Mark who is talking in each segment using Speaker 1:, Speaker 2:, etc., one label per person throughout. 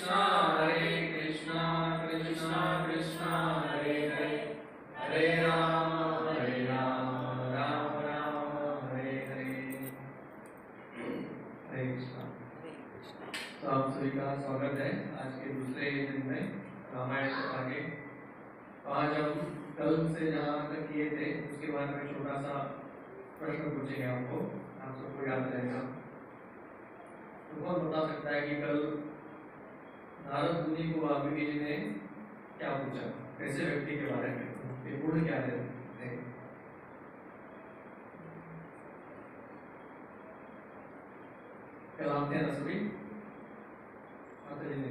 Speaker 1: कृष्णा कृष्णा कृष्णा हरे हरे, हरे राम राम राम हरे हरे। हरे कृष्णा। तो आप सभी का स्वागत है आज के दूसरे दिन में रामायण के आगे। आज हम कल से जहाँ तक किए थे उसके बारे में छोटा सा प्रश्न पूछेंगे आपको, आप सबको याद रहेगा। तो कौन बता सकता है कि कल नारद मुनि को वाल्मीकि जी ने क्या पूछा, कैसे व्यक्ति के बारे में, ये गुण क्या थे? कल आप थे ना सभी? माता जी ने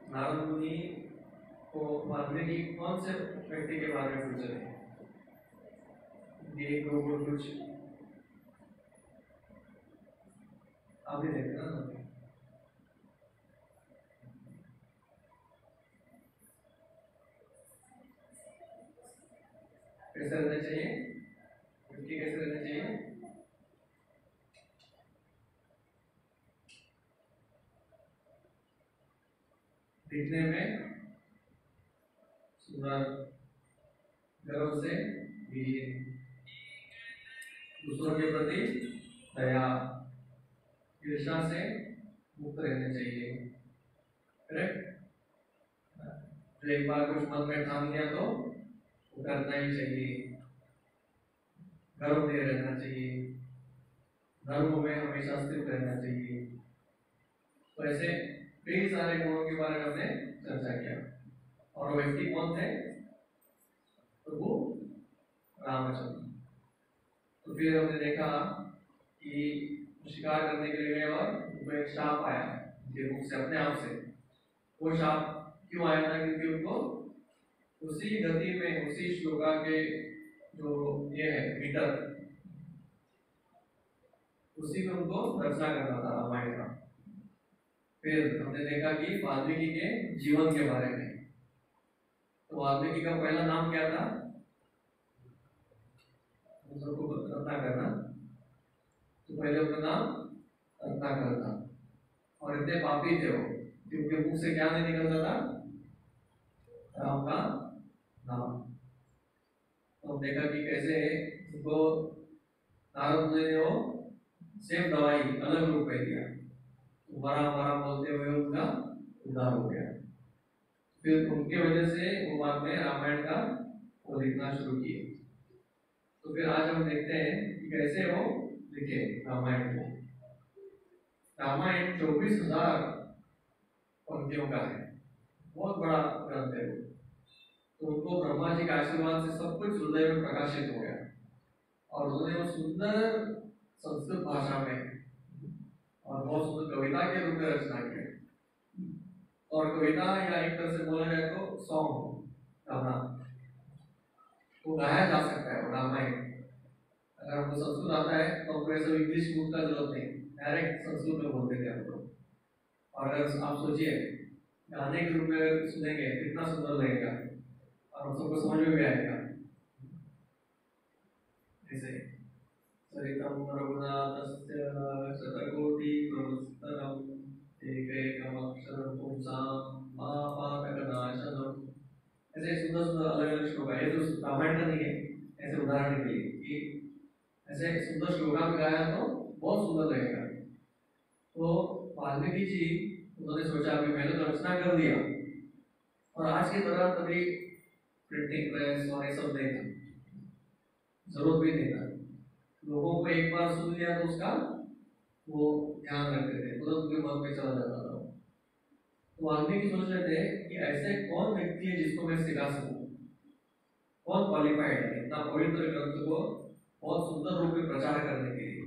Speaker 1: नारद मुनि को वाल्मीकि कौन से व्यक्ति के बारे में पूछ रहे हैं? ये दो गुण कुछ आप भी देख ना, कैसे रहना चाहिए, व्यक्ति कैसे रहना चाहिए? दिखने में सुंदर, गर्व से वीर, दूसरों के प्रति दया, ईर्ष्या से मुक्त रहना चाहिए। करेक्ट? जो एक बार कुछ मन में ठान लिया तो वो करना ही चाहिए। गर्व में रहना चाहिए, धर्म में हमेशा स्थित रहना चाहिए। तो ऐसे कई सारे गुणों के बारे में हमने चर्चा किया। और व्यक्ति कौन थे? प्रभु रामचंद्र। तो फिर हमने देखा कि शिकार करने के लिए गए और उनको एक शाप आया उनके मुख से, अपने आप से। वो शाप क्यों आया था? क्योंकि उनको उसी गति में, उसी श्लोका के जो ये है मीटर, उसी में उनको रचना करना था रामायण का। फिर हमने देखा कि वाल्मीकि के जीवन के बारे में। तो वाल्मीकि का पहला नाम क्या था? सबको रत्नाकर ना। तो पहले उनका नाम रत्नाकर था। और इतने पापी थे वो कि उनके मुख से क्या नहीं निकलता था? राम का नाम। तो हम देखा कि कैसे उनको नारद मुनि ने वो सेम दवाई अलग रूप में दिया, मरा मरा बोलते हुए उनका उद्धार हो गया। फिर उनके वजह से वो बाद में रामायण का वो लिखना शुरू किए। तो फिर आज हम देखते हैं कि कैसे वो लिखे रामायण को। रामायण 24,000 पंक्तियों का है, बहुत बड़ा ग्रंथ है। तो उनको ब्रह्मा जी के आशीर्वाद से सब कुछ हृदय में प्रकाशित हो गया और उन्होंने वो सुंदर संस्कृत भाषा में और बहुत सुंदर कविता के रूप में रचना किया। और कविता या एक तरह से बोला जाए तो सॉन्ग, गाना, वो गाया जा सकता है। रामायण अगर हमको संस्कृत आता है तो हमको ऐसा इंग्लिश बुक का जरूरत नहीं, डायरेक्ट संस्कृत में बोलते थे हम लोग। और अगर आप सोचिए गाने के रूप में सुनेंगे कितना सुंदर लगेगा और हम सबको समझ में भी आएगा। जैसे सरितम रघुनाथस्य शतकोटि प्रवस्तरम एकैकमक्षरं पुंसां महापातकनाशनम। ऐसे सुंदर सुंदर अलग अलग श्लोक है। ये तो रामायण का नहीं है, ऐसे उदाहरण के लिए कि ऐसे सुंदर श्लोका में गाया तो बहुत सुंदर लगेगा। तो वाल्मीकि जी उन्होंने सोचा कि मैंने तो रचना कर दिया, और आज की तरह तभी प्रिंटिंग प्रेस और ये सब नहीं था, जरूरत भी नहीं था। लोगों को एक बार सुन लिया तो उसका वो ध्यान रखते थे, तुरंत उनके मन में चला जाता था। तो वाल्मीकि सोच रहे थे कि ऐसे कौन व्यक्ति है जिसको मैं सिखा सकूं, कौन क्वालिफाइड है इतना पवित्र ग्रंथ को बहुत सुंदर रूप में प्रचार करने के लिए।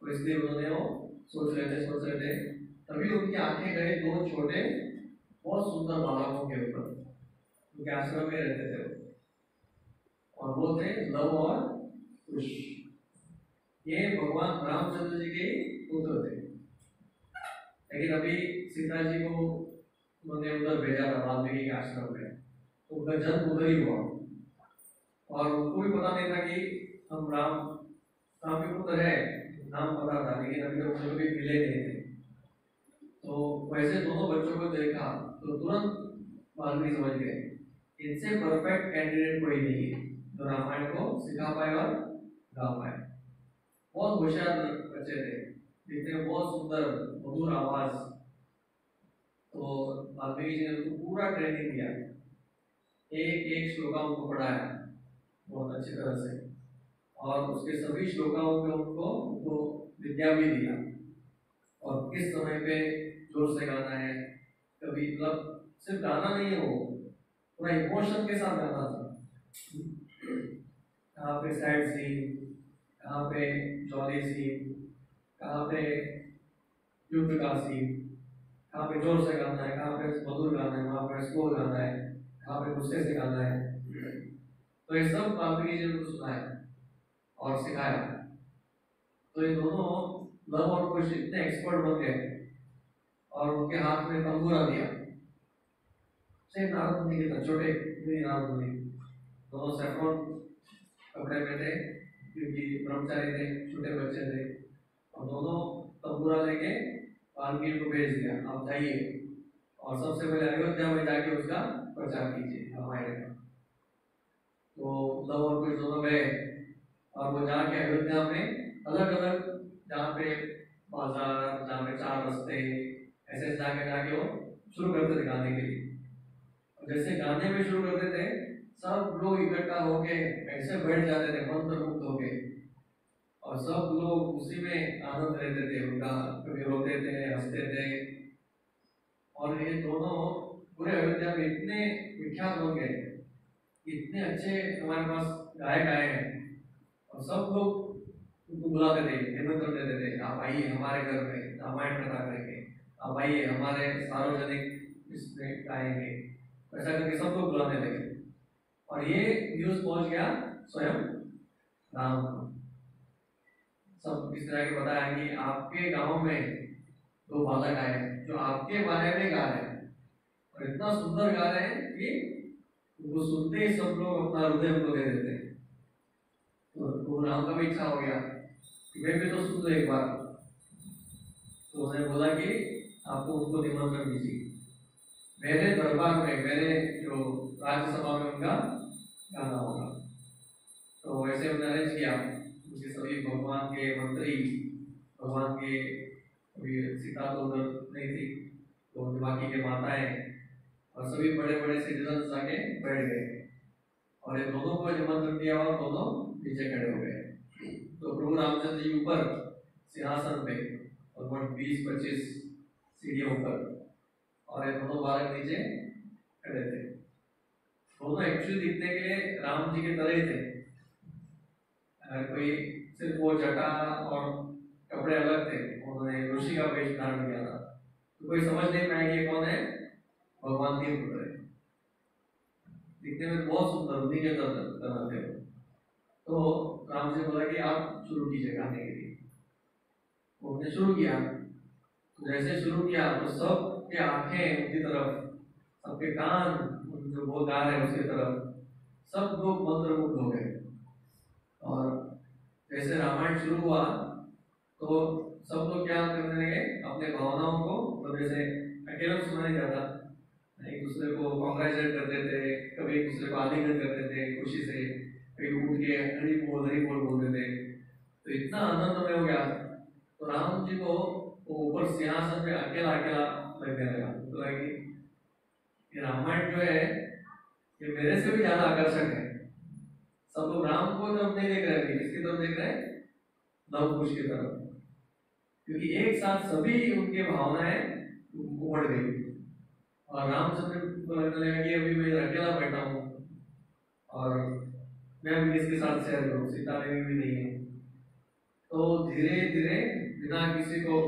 Speaker 1: तो इसलिए उन्होंने वो सोच रहे थे। तभी उनकी आंखें गए दो छोटे बहुत सुंदर बालकों के ऊपर, उनके आश्रम में रहते थे, और वो थे लव और कुश। ये भगवान रामचंद्र जी के पुत्र थे। लेकिन अभी सीता जी को उन्होंने उधर भेजा था वाल्मीकि के आश्रम में, तो उनका जन्म उधर ही हुआ। और उनको भी पता नहीं था कि हम राम काफी पुत्र है, नाम पता था लेकिन अभी तक मुझे कभी मिले नहीं थे। तो वैसे दोनों बच्चों को देखा तो तुरंत वाल्मीकि समझ गए इनसे परफेक्ट कैंडिडेट कोई नहीं है जो रामायण को सिखा पाए और गा पाए। बहुत होशियार बच्चे थे, दिखने में बहुत सुंदर मधुर आवाज। तो वाल्मीकि जी ने उनको पूरा ट्रेनिंग दिया, एक एक श्लोका उनको पढ़ाया बहुत अच्छी तरह से, और उसके सभी श्लोकाओं पे उनको विद्या भी दिया, और किस समय पे जोर से गाना है। कभी मतलब सिर्फ गाना नहीं है, वो पूरा इमोशन के साथ गाना था। कहाँ पे सैड सीन, कहाँ पे जॉली सीन, कहाँ पे युद्ध का सीन, कहाँ पे जोर से गाना है, कहाँ पे मधुर गाना है, कहाँ पे स्लो गाना है, कहाँ पे गुस्से से गाना है। तो ये सब वाल्मीकि जी ने उनको सुनाया और सिखाया। तो ये दोनों लव और कुश इतने एक्सपर्ट बन गए और उनके हाथ में तंबूरा दिया। सेम नारद मुनि के था, छोटे नारद मुनि, दोनों सैफरन कपड़े में थे क्योंकि ब्रह्मचारी थे, छोटे बच्चे थे, और दोनों तंबूरा लेके वाल्मीकि को भेज दिया, आप जाइए और सबसे पहले अयोध्या में जाके उसका प्रचार कीजिए रामायण का। तो लव और कुश दोनों गए और वो जाके अयोध्या में अलग अलग, जहाँ पे बाजार, जहाँ पे चार रास्ते, ऐसे जाके जाके वो शुरू करते थे गाने के लिए। और जैसे गाने में शुरू करते थे सब लोग इकट्ठा होके ऐसे बैठ जाते थे मंत्रमुग्ध होके, और सब लोग उसी में आनंद लेते थे उनका, कभी रोते थे हंसते थे। और ये दोनों पूरे अयोध्या में इतने विख्यात हो गए, इतने अच्छे हमारे पास गायक आए हैं, और सब लोग उनको बुलाते थे, निमंत्रण देते थे, आप आइए हमारे घर में रामायण कथा करेंगे, आप आइए हमारे सार्वजनिक इसमें गाएंगे, ऐसा करके सब लोग बुलाने लगे। और ये न्यूज पहुंच गया स्वयं राम को। सब इस तरह के बताया कि आपके गांव में दो बालक आए हैं जो आपके बारे में गा रहे हैं, और इतना सुंदर गा रहे हैं कि उनको सुनते ही सब लोग अपना हृदय उनको दे देते हैं। तो राम का भी इच्छा हो गया कि मैं भी तो सुन लो एक बार। तो उन्होंने बोला कि आपको उनको निमंत्रण दीजिए मेरे दरबार में, मेरे जो राज्यसभा में उनका गाना होगा। तो वैसे उन्होंने अरेंज किया, उसके सभी भगवान के मंत्री, भगवान के अभी सीता तो उधर नहीं थी, तो बाकी के माताएं और सभी बड़े बड़े सिटीजन आके बैठ गए, और ये दोनों को निमंत्रण दिया और दोनों नीचे खड़े हो गए। तो प्रभु रामचंद्र जी ऊपर सिंहासन पे और 20-25 सीढ़ियों पर, और ये दोनों बालक नीचे खड़े थे। दोनों एक्चुअली दिखने के लिए राम जी के तरह ही थे। अगर कोई सिर्फ वो जटा और कपड़े अलग थे, उन्होंने ऋषि का वेश धारण किया था, तो कोई समझ नहीं पाएंगे कौन है भगवान के पुत्र है। दिखने में बहुत सुंदर उन्हीं के तरह थे। तो राम जी बोला कि आप शुरू कीजिए गाने के लिए। उन्होंने शुरू किया, तो जैसे शुरू किया तो सबके आंखें उनकी तरफ, सबके कान जो वो गा रहे हैं उसकी तरफ, सब लोग मंत्रमुग्ध हो गए। और जैसे रामायण शुरू हुआ तो सब लोग क्या करने लगे, अपने भावनाओं को, तो जैसे अकेला सुना नहीं जाता, एक दूसरे को कॉन्ग्रेचुलेट करते थे, कभी एक दूसरे को आलिंगन करते थे खुशी से, कभी उठ के हरी बोल बोलते थे। तो इतना आनंदमय हो गया, तो राम जी को ऊपर सिंहासन पे अकेला अकेला लगने लगा। तो ये रामायण जो है ये मेरे से भी ज्यादा आकर्षक है। सब लोग राम को तरफ नहीं देख रहे थे, किसकी तरफ देख रहे हैं, लव कुश की तरफ, क्योंकि एक साथ सभी उनके भावनाएं उमड़ गई। और रामचंद्र को लगने लगा कि अभी मैं अकेला बैठा हूँ और मैं भी किसके साथ शेयर करूँ, सीता देवी भी नहीं है। तो धीरे धीरे बिना किसी को,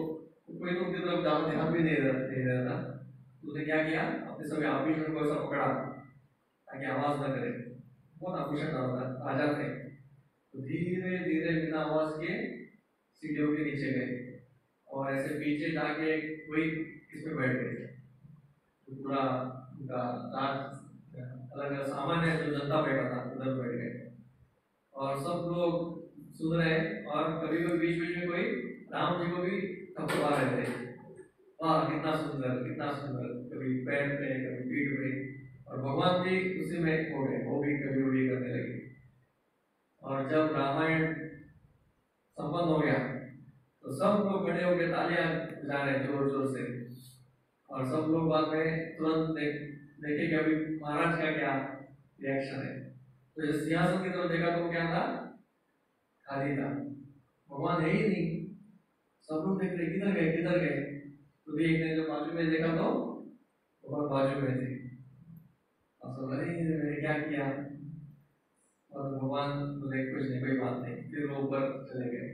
Speaker 1: कोई तो उनकी तरफ ज्यादा ध्यान भी नहीं दे रहा था, उसने क्या किया, अपने सभी आभूषण को ऐसा पकड़ा ताकि आवाज न करे। बहुत आभूषण राजा थे, तो धीरे धीरे बिना आवाज के सीढ़ियों के नीचे गए और ऐसे पीछे जाके कोई इसमें बैठ गए। तो पूरा उनका अलग अलग सामान है जो जनता बैठा था उधर बैठ गए, और सब लोग सुन रहे हैं, और कभी कभी बीच बीच में कोई राम जी को भी थपथपा रहे थे, वाह कितना सुंदर कितना सुंदर, कभी पैर पे कभी पीठ पे, और भगवान भी उसी में हो गए, वो भी कभी उड़ी करने लगे। और जब रामायण संपन्न हो गया तो सब लोग खड़े होकर तालियां बजा रहे जोर जोर से, और सब लोग बाद में तुरंत देखे कि अभी महाराज का क्या रिएक्शन है। तो जब सिंहासन की तरफ देखा तो क्या था, खाली था, भगवान है ही नहीं। सब लोग देख रहे किधर गए किधर गए। तो भी एक ने जो बाजू में देखा तो भगवान बाजू में थे, और सब मैंने क्या किया, और भगवान बोले कुछ नहीं कोई बात नहीं, फिर वो ऊपर चले गए।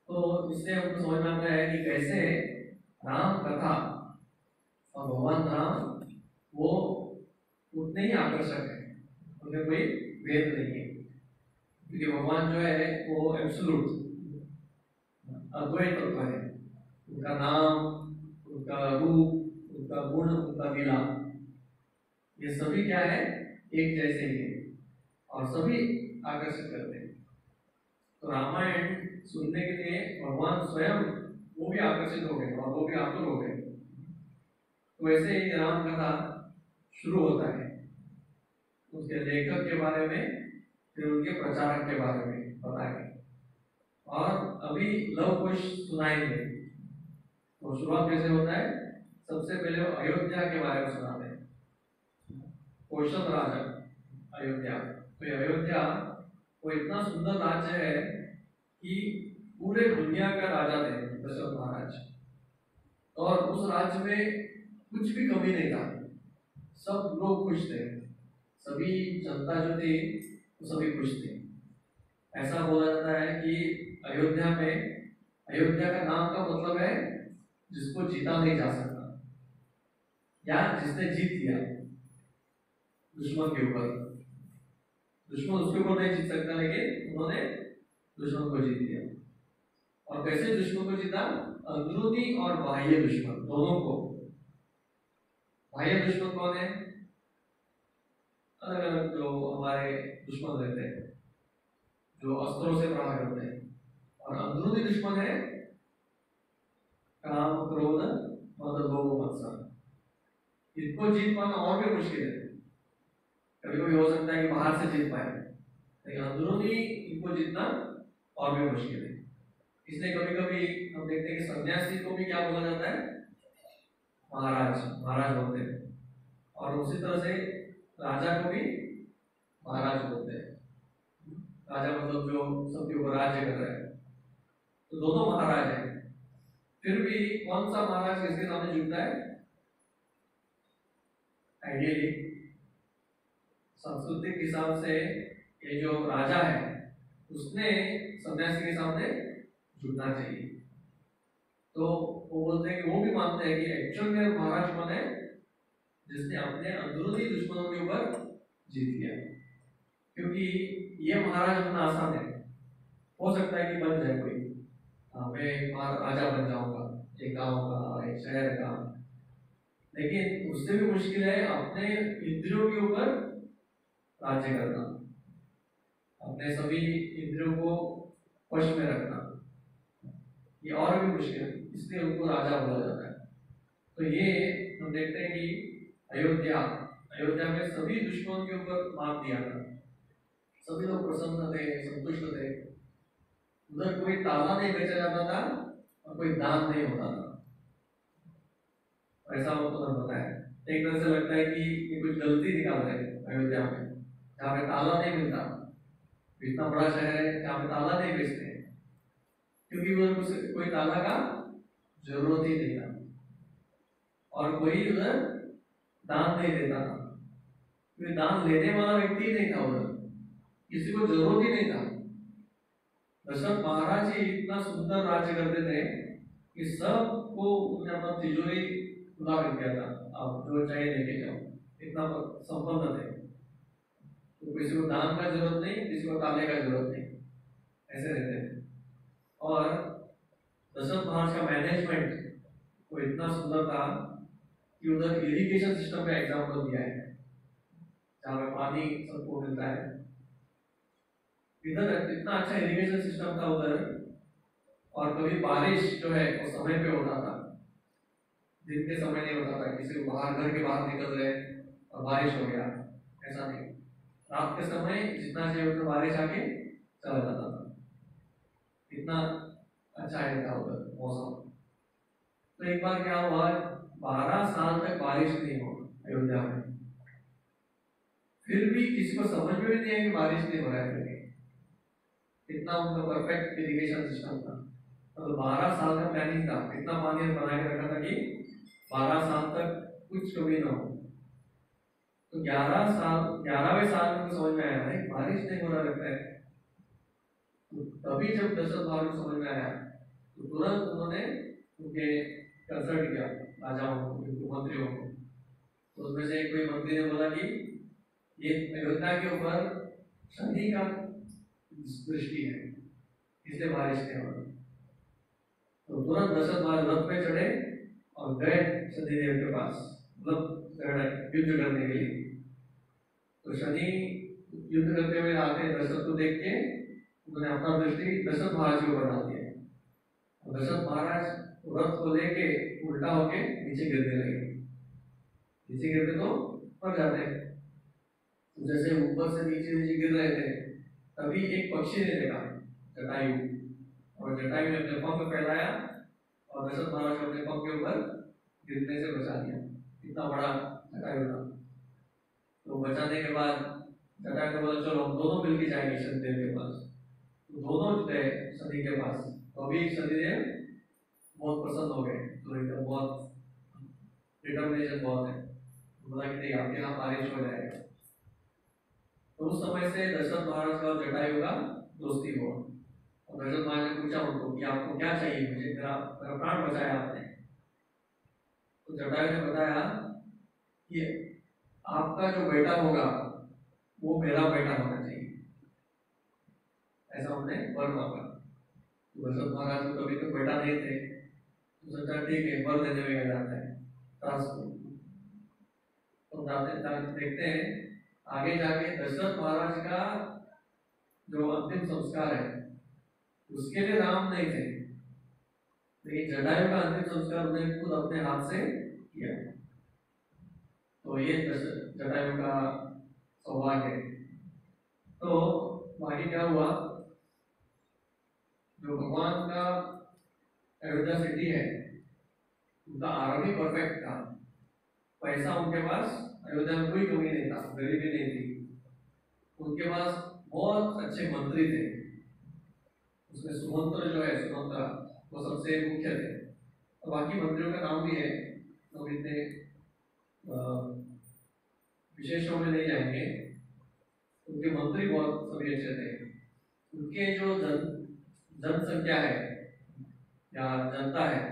Speaker 1: तो इससे हमको समझ में आता है कि कैसे राम कथा और भगवान राम वो उतने ही आकर्षक है, उनमें कोई भेद नहीं है, क्योंकि भगवान जो है वो एब्सोल्यूट अद्वैत तत्व है। उनका नाम, उनका रूप, उनका गुण, उनका लीला, ये सभी क्या है, एक जैसे ही है और सभी आकर्षित करते हैं। तो रामायण सुनने के लिए भगवान स्वयं वो भी आकर्षित हो गए और वो भी आतुर हो गए। तो ऐसे ही राम कथा शुरू होता है, उसके लेखक के बारे में, फिर उनके प्रचारक के बारे में बताएंगे, और अभी लव कुश सुनाएंगे। तो शुरुआत कैसे होता है, सबसे पहले वो अयोध्या के बारे में सुनाते हैं। कौशल राजा अयोध्या, तो अयोध्या वो इतना सुंदर राज्य है कि पूरे दुनिया का राजा थे दशरथ महाराज, और उस राज्य में कुछ भी कमी नहीं था, सब लोग खुश थे, सभी जनता जो थी वो सभी खुश थे। ऐसा बोला जाता है कि अयोध्या में, अयोध्या का नाम का मतलब है जिसको जीता नहीं जा सकता, या जिसने जीत लिया दुश्मन के ऊपर। दुश्मन उसके ऊपर नहीं जीत सकता, लेकिन उन्होंने दुश्मन को जीत लिया। और कैसे दुश्मन को जीता, अंदरूनी और बाह्य दुश्मन दोनों को। बाह्य दुश्मन कौन है, अलग अलग जो हमारे दुश्मन रहते हैं, जो अस्त्रों से प्रहार करते हैं, और अंदरूनी दुश्मन है काम क्रोध मद लोभ मत्सर। इनको जीत पाना और भी मुश्किल है, कभी कभी हो सकता है कि बाहर से जीत पाए, लेकिन अंदरूनी इनको जीतना और भी मुश्किल है। इसलिए कभी कभी हम देखते हैं कि सन्यासी को भी क्या बोला जाता है, महाराज, महाराज बोलते हैं, और उसी तरह से राजा को भी महाराज बोलते हैं। राजा मतलब जो सबके ऊपर राज्य कर रहा है, तो दोनों महाराज हैं। फिर भी कौन सा महाराज किसके सामने झुकता है, आइडियली सांस्कृतिक हिसाब से ये जो राजा है उसने सन्यासी के सामने झुकना चाहिए। तो वो बोलते हैं कि वो भी मानते हैं कि एक्चुअल में महाराज कौन है, जिसने अपने अंदरूनी दुश्मनों के ऊपर जीत लिया। क्योंकि ये महाराज बनना आसान है, हो सकता है कि बन जाए कोई, मैं राजा बन जाऊंगा एक गांव का, एक शहर का, लेकिन उससे भी मुश्किल है अपने इंद्रियों के ऊपर राज्य करना, अपने सभी इंद्रियों को वश में रखना, ये और भी मुश्किल है, इसलिए उनको राजा बोला जाता है। तो ये हम देखते हैं कि अयोध्या में सभी दुश्मनों के ऊपर मात दिया था, सभी लोग प्रसन्न थे, संतुष्ट थे। उधर कोई ताला नहीं बेचा जाता था और कोई दान नहीं होता था, ऐसा उन्होंने बताया। एक तरह से लगता है कि ये कुछ गलती निकाल रहे हैं अयोध्या में, जहाँ पे ताला नहीं मिलता, इतना बड़ा शहर है जहाँ पे ताला नहीं बेचते हैं, क्योंकि उधर कोई ताला का जरूरत ही नहीं था, और कोई उधर दान नहीं देता था, क्योंकि दान लेने वाला व्यक्ति ही नहीं था उधर, किसी को जरूरत ही नहीं था। दशरथ महाराज ही इतना सुंदर राज्य करते थे कि सबको उन्होंने अपना तिजोरी खुला कर दिया था, आप जो चाहिए लेके जाओ, इतना संपन्न थे। तो किसी को दान का जरूरत नहीं, किसी को ताले का जरूरत नहीं, ऐसे रहते थे। और दशरथ महाराज का मैनेजमेंट वो इतना सुंदर था कि उधर इरिगेशन सिस्टम का एग्जाम्पल दिया है, जहाँ पे पानी सबको मिलता है। इधर इतना अच्छा इरिगेशन सिस्टम था उधर, और कभी बारिश जो है वो समय पे होता था, दिन के समय नहीं होता था, किसी को बाहर घर के बाहर निकल रहे और बारिश हो गया, ऐसा नहीं। रात के समय जितना चाहिए उतना बारिश आके चला जाता था, इतना अच्छा है था उधर मौसम। तो एक बार क्या हुआ, 12 साल तक बारिश नहीं हो अयोध्या में, फिर भी किसी को समझ में भी नहीं है कि बारिश नहीं हो रहा है करके, इतना उनका परफेक्ट इरिगेशन सिस्टम था। तो 12 साल का प्लानिंग था, इतना पानी बना के रखा था कि 12 साल तक कुछ कमी ना हो। तो 11वें साल में समझ में आया है बारिश नहीं हो रहा लगता है। तो तभी जब दशरथ महाराज को समझ में आया तो तुरंत उन्होंने उनके कंसल्ट किया राजाओं को, मंत्रियों को। तो उसमें से कोई मंत्री ने बोला कि ये अयोध्या के ऊपर शनि का दृष्टि है, इसलिए बारिश नहीं हो रही। तो तुरंत दशरथ महाराज रथ पे चढ़े और गए शनिदेव के पास, मतलब युद्ध करने के लिए। तो शनि युद्ध करते हुए आते दशरथ को देख के उन्होंने अपना दृष्टि दशरथ महाराज को बना दिया, और दशरथ महाराज रथ को लेके उल्टा होके नीचे गिरने लगे। नीचे गिरते तो मर जाते हैं। तो जैसे ऊपर से नीचे नीचे गिर रहे थे, तभी एक पक्षी ने देखा, जटायु, और जटायु ने अपने पंख फैलाया और दशरथ महाराज को अपने पंख के ऊपर गिरने से बचा दिया। इतना बड़ा जटायु था। तो बचाने के बाद जटायु ने बोला चलो हम दोनों मिलकर जाएंगे शनिदेव के पास। तो दोनों गए शनि के पास। तो अभी शनिदेव बहुत प्रसन्न हो गए, तो एकदम बहुत डिटर्मिनेशन बहुत है, बोला कि नहीं आपके यहाँ बारिश हो जाएगा। तो उस समय से दशरथ महाराज का और जटायु का दोस्ती हुआ, और दशरथ महाराज ने पूछा उनको कि आपको क्या चाहिए, मुझे मेरा प्राण बचाया आपने। तो जटायु ने बताया कि आपका जो बेटा होगा वो मेरा बेटा होना चाहिए, ऐसा हमने वर मांगा। तो दशरथ महाराज को कभी तो बेटा नहीं थे, तो सोचा ठीक है वर देने में जाता है। तो देखते हैं आगे जाके दशरथ महाराज का जो अंतिम संस्कार है उसके लिए राम नहीं थे, लेकिन जटायु का अंतिम संस्कार उन्हें खुद अपने हाथ से किया। तो ये जटायु का सौभाग्य है। तो बाकी क्या हुआ, जो भगवान का अयोध्या सिटी है उनका आरंभ परफेक्ट था, पैसा उनके पास अयोध्या में कोई कमी नहीं था, गरीबी नहीं थी। उनके पास बहुत अच्छे मंत्री थे, उसमें सुमंत्र जो है सुमंत्रा वो सबसे मुख्य थे, और बाकी मंत्रियों का नाम भी है, तो इतने विशेषों में नहीं जाएंगे। उनके मंत्री बहुत सभी अच्छे थे। उनके जो जनसंख्या है या जनता है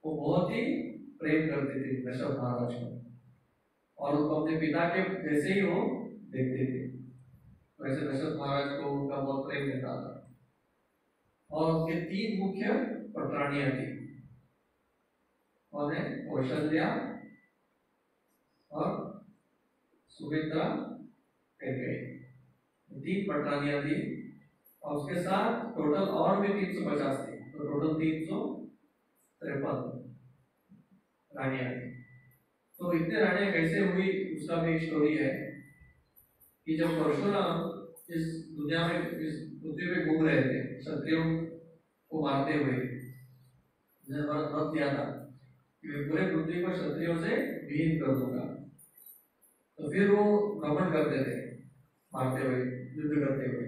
Speaker 1: वो बहुत ही प्रेम करती थी दशरथ महाराज को, और उनको अपने पिता के जैसे ही वो देखते थे। वैसे दशरथ महाराज को उनका बहुत प्रेम मिलता था। और उनके 3 मुख्य पटरानियां थी, कौन है, कौशल्या और सुमित्रा, कैकेयी, 3 पटरानियां थी। और उसके साथ टोटल और भी 350 थी, तो टोटल 353 रानियां थी। तो इतने रानियां कैसे हुई उसका भी एक स्टोरी है कि जब परशुराम इस दुनिया में इस पृथ्वी पे घूम रहे थे क्षत्रियों को मारते हुए, व्रत दिया था कि मैं पूरे पृथ्वी को क्षत्रियों से विहीन कर दूंगा। तो फिर वो भ्रमण करते थे मारते हुए, युद्ध करते हुए,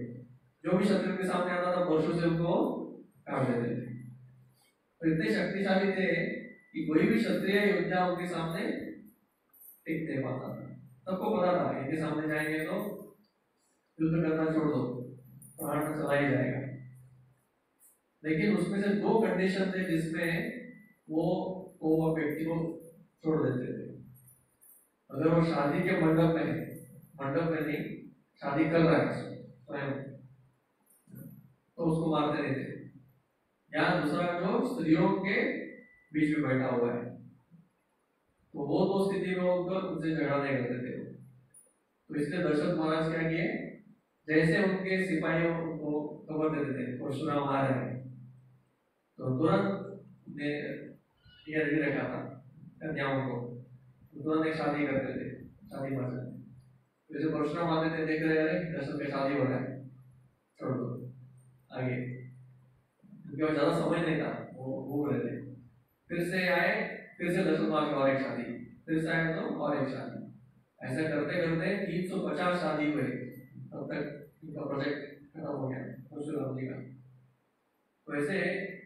Speaker 1: जो भी शत्रु के सामने आता था परशु से उनको काट देते थे। तो इतने शक्तिशाली थे कि कोई भी क्षत्रिय योद्धा उनके सामने टिक नहीं पाता था। सबको पता था इनके सामने जाएंगे तो युद्ध करना छोड़ दो, प्राण चला ही जाएगा। लेकिन उसमें से 2 कंडीशन थे जिसमें वो व्यक्ति को छोड़ देते थे। अगर वो शादी के मंडप में नहीं, शादी कर रहा है स्वयं, तो उसको मारते नहीं थे। या दूसरा जो स्त्रियों के बीच में बैठा हुआ है, तो वो 2 स्थिति में होकर उनसे झगड़ा नहीं करते थे। तो इसलिए दशरथ महाराज क्या किए, जैसे उनके सिपाहियों वो खबर देते थे परशुराम आ रहे हैं, तो तुरंत ने ये रेडी रखा था कन्याओं को, तो तुरंत एक शादी करते थे, शादी माचा। जैसे परशुराम आते थे, देख रहे हैं दशरथ का शादी हो रहा है, छोड़ दो आगे, क्योंकि और ज्यादा समय नहीं था, वो भूख रहे थे। फिर से आए, फिर से दशरथ महाराज की और एक शादी, फिर से आए तो और एक शादी, ऐसा करते करते 350 शादी हुए, तब तक इनका प्रोजेक्ट खत्म हो गया परशुराम जी का। वैसे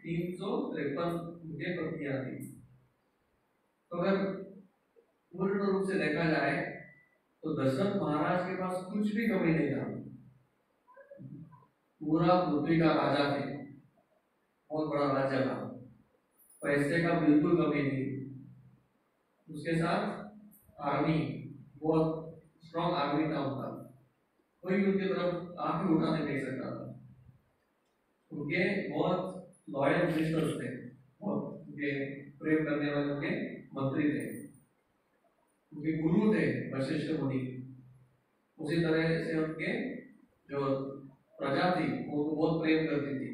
Speaker 1: 353 उनके पत्नियां थी। तो अगर पूर्ण रूप से देखा जाए तो दशरथ महाराज के पास कुछ भी कमी नहीं था, पूरा पृथ्वी का राजा थे, बहुत बड़ा राज्य था, पैसे का बिल्कुल कमी नहीं, उसके साथ आर्मी, बहुत स्ट्रॉन्ग आर्मी था उनका, कोई उनकी तरफ आंख भी उठा नहीं देख सकता था। उनके बहुत लॉयल मिनिस्टर्स थे, बहुत उनके प्रेम करने वाले उनके मंत्री थे, उनके गुरु थे वशिष्ठ मुनि। उसी तरह से उनके जो प्रजा थी वो बहुत प्रेम करती थी,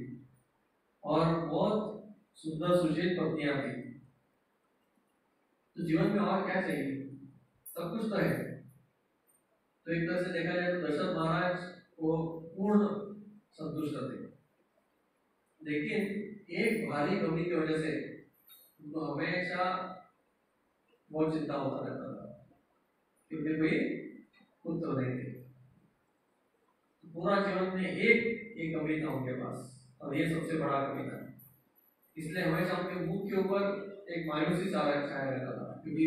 Speaker 1: और बहुत सुंदर सुशील पत्नियां थी। तो जीवन में और क्या चाहिए, सब कुछ तो है। तो एक तरह से देखा जाए तो दशरथ महाराज को पूर्ण संतुष्ट थे, लेकिन एक भारी कमी की वजह से उनको हमेशा बहुत चिंता होता रहता था, क्योंकि कोई पुत्र नहीं थे। पूरा जीवन में एक कमी था उनके पास, और ये सबसे बड़ा कमी था, इसलिए हमेशा उनके मुख के ऊपर एक मायूसी छाया रहता था, क्योंकि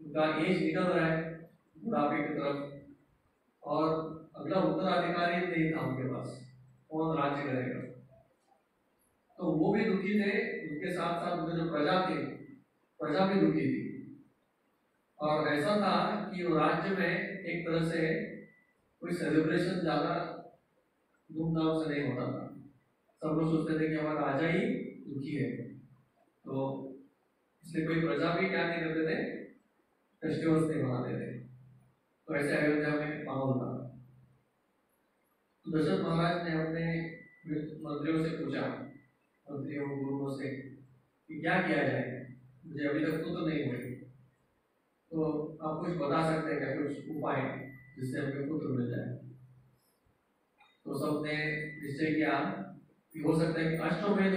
Speaker 1: उनका एज निकल रहा है बुढ़ापे की तरफ, और अगला उत्तराधिकारी नहीं था उनके पास, कौन राज्य करेगा। तो वो भी दुखी थे, उनके साथ साथ उनके जो प्रजा थे, प्रजा भी दुखी थी। और ऐसा था कि वो राज्य में एक तरह से कोई सेलिब्रेशन ज्यादा धूमधाम से नहीं होता था। सब लोग सोचते थे कि हमारा राजा ही दुखी है, तो इसलिए कोई प्रजा भी क्या नहीं करते थे, फेस्टिवल्स नहीं मनाते थे। तो ऐसे अयोध्या में माहौल था। तो दशरथ महाराज ने अपने मंत्रियों से पूछा, मंत्रियों गुरुओं से, कि क्या किया जाए, मुझे अभी तक पुत्र नहीं हुए, तो आप कुछ बता सकते हैं क्या, कुछ उपाय जिससे हमें पुत्र मिल जाए। तो सबने निश्चय किया कि हो सकता है कि अश्वमेध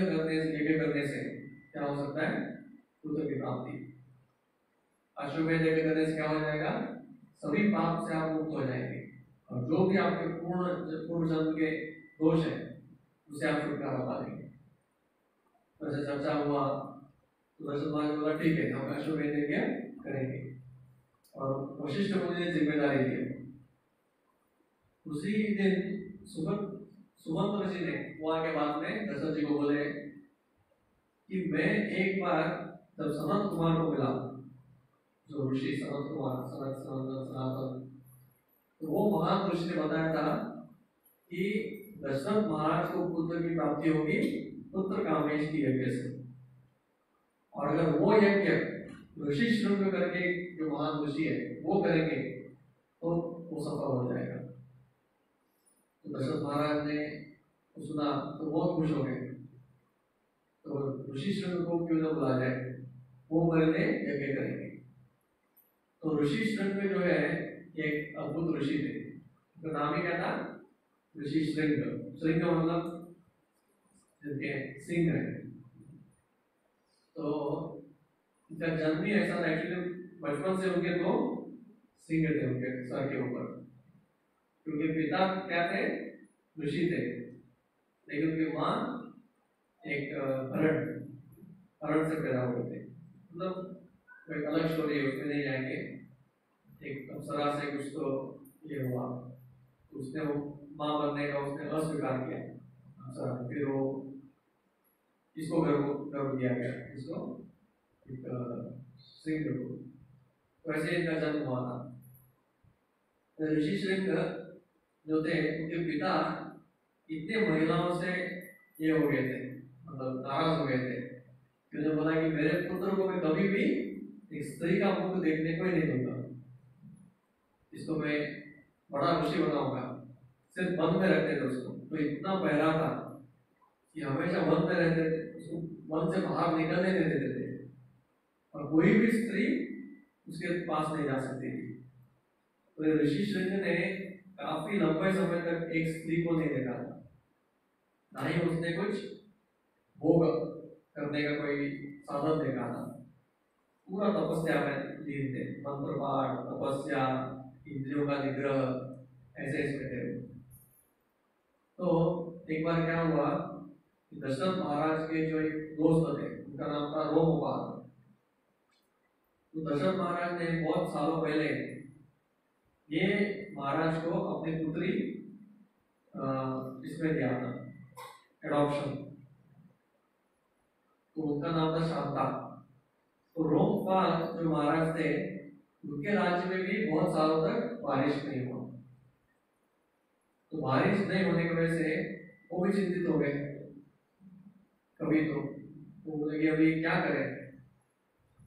Speaker 1: करने से क्या हो सकता है, पुत्र की प्राप्ति। अश्वमेध करने से क्या हो जाएगा, सभी पाप से आप मुक्त हो जाएंगे, और जो भी आपके पूर्व जन्म के दोष है उसे आप छुटकारा पा लेंगे। वैसे चर्चा हुआ तो दशरथ महाराज बोला ठीक है, हम अश्वमेध करेंगे, और वशिष्ठ मुनि ने जिम्मेदारी ली। उसी दिन सुमंत ऋषि ने वहां के बाद में दशरथ जी को बोले कि मैं एक बार जब सनत कुमार को मिला, जो ऋषि सनत कुमार, सनातन, तो वो महान ऋषि ने बताया था कि दशरथ महाराज को पुत्र की प्राप्ति होगी पुत्र कामेश की यज्ञ से, और अगर वो यज्ञ ऋषि श्रृंग करके, जो महान ऋषि है वो करेंगे, तो वो सफल हो जाएगा। तो दशरथ महाराज ने सुना तो बहुत खुश हो गए। तो ऋषि श्रृंग को क्यों ना बुला जाए, वो मेरे लिए यज्ञ करेंगे। तो ऋषि श्रृंग जो है एक अद्भुत ऋषि थे, तो नाम ही क्या था, ऋषि श्रृंग। श्रृंग मतलब जिनके सिंह है। तो इनका जन्म ही ऐसा था, एक्चुअली बचपन से उनके दो सिंह थे उनके सर के ऊपर, क्योंकि पिता क्या थे, ऋषि थे, लेकिन उनकी माँ एक हरण से पैदा हुए थे। मतलब कोई अलग स्टोरी है, उसमें नहीं जाएंगे। एक अप्सरा से कुछ तो ये हुआ, उसने वो माँ बनने का उसने अस्वीकार किया अप्सरा, फिर वो इसको गर्भ दिया गया, इसको एक सिंह को। वैसे इनका जन्म हुआ था। ऋषि श्रृंग जो थे उनके पिता इतने महिलाओं से ये हो गए थे, मतलब नाराज हो गए थे, उन्होंने बोला कि मेरे पुत्र को मैं कभी भी एक स्त्री का मुख देखने को ही नहीं दूंगा, इसको मैं बड़ा ऋषि बनाऊंगा। सिर्फ बंद में रखते थे उसको, तो इतना पहला था कि हमेशा वन में रहते थे, उसको वन से बाहर निकलने नहीं देते थे, और कोई भी स्त्री उसके पास नहीं जा सकती थी। तो ऋषि शृंग ने काफी लंबे समय तक एक स्त्री को नहीं देखा था, ना ही उसने कुछ भोग करने का कोई साधन देखा था। पूरा तपस्या में लीन थे, मंत्र पाठ, तपस्या, इंद्रियों का निग्रह, ऐसे इसमें थे। तो एक बार क्या हुआ कि दशरथ महाराज के जो एक दोस्त थे, उनका नाम था रोमपाल। तो दशरथ महाराज ने बहुत सालों पहले ये महाराज को अपनी पुत्री इसमें दिया था, एडॉप्शन। तो उनका नाम था शांता। तो रोमपाल जो महाराज थे, उनके राज्य में भी बहुत सालों तक बारिश नहीं हुआ। तो बारिश नहीं होने की वजह से वो भी चिंतित हो गए कभी। तो बोले कि अभी क्या करें।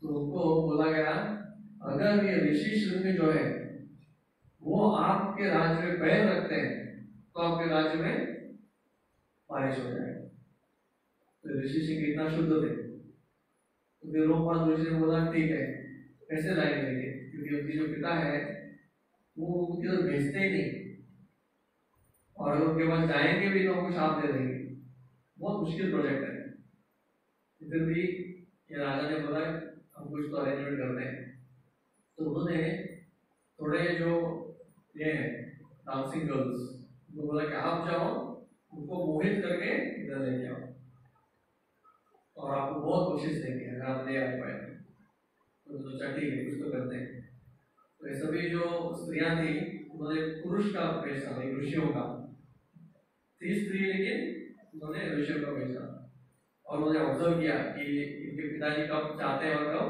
Speaker 1: तो उनको बोला गया, अगर ये ऋषि शृंग जो है वो आपके राज्य में पैर रखते हैं तो आपके राज्य में बारिश हो जाएगा। तो ऋषि शृंग इतना शुद्ध थे। तो फिर रोमपाल ऋषि ने बोला, ठीक है, कैसे लाएंगे, क्योंकि उनकी जो पिता है वो उनकी तरफ भेजते ही नहीं, और अगर उनके पास जाएंगे भी तो हमको शाप दे देंगे। बहुत मुश्किल प्रोजेक्ट है। फिर भी ये राजा ने बोला, हम कुछ तो अरेंजमेंट करते हैं। तो उन्होंने थोड़े जो ये डांसिंग गर्ल्स, उनको बोला कि आप जाओ, उनको मोहित करके इधर लेके आओ, और आपको बहुत कोशिश देंगे अगर आप ले आ पाए। तो सोचा ठीक है, कुछ तो करते हैं। तो ये सभी जो स्त्रियां थी, उन्होंने पुरुष का वेश था, ऋषियों का थी स्त्री, लेकिन उन्होंने ऋषियों का वेश था। और उन्होंने ऑब्जर्व किया कि इनके पिताजी कब जाते हैं और कब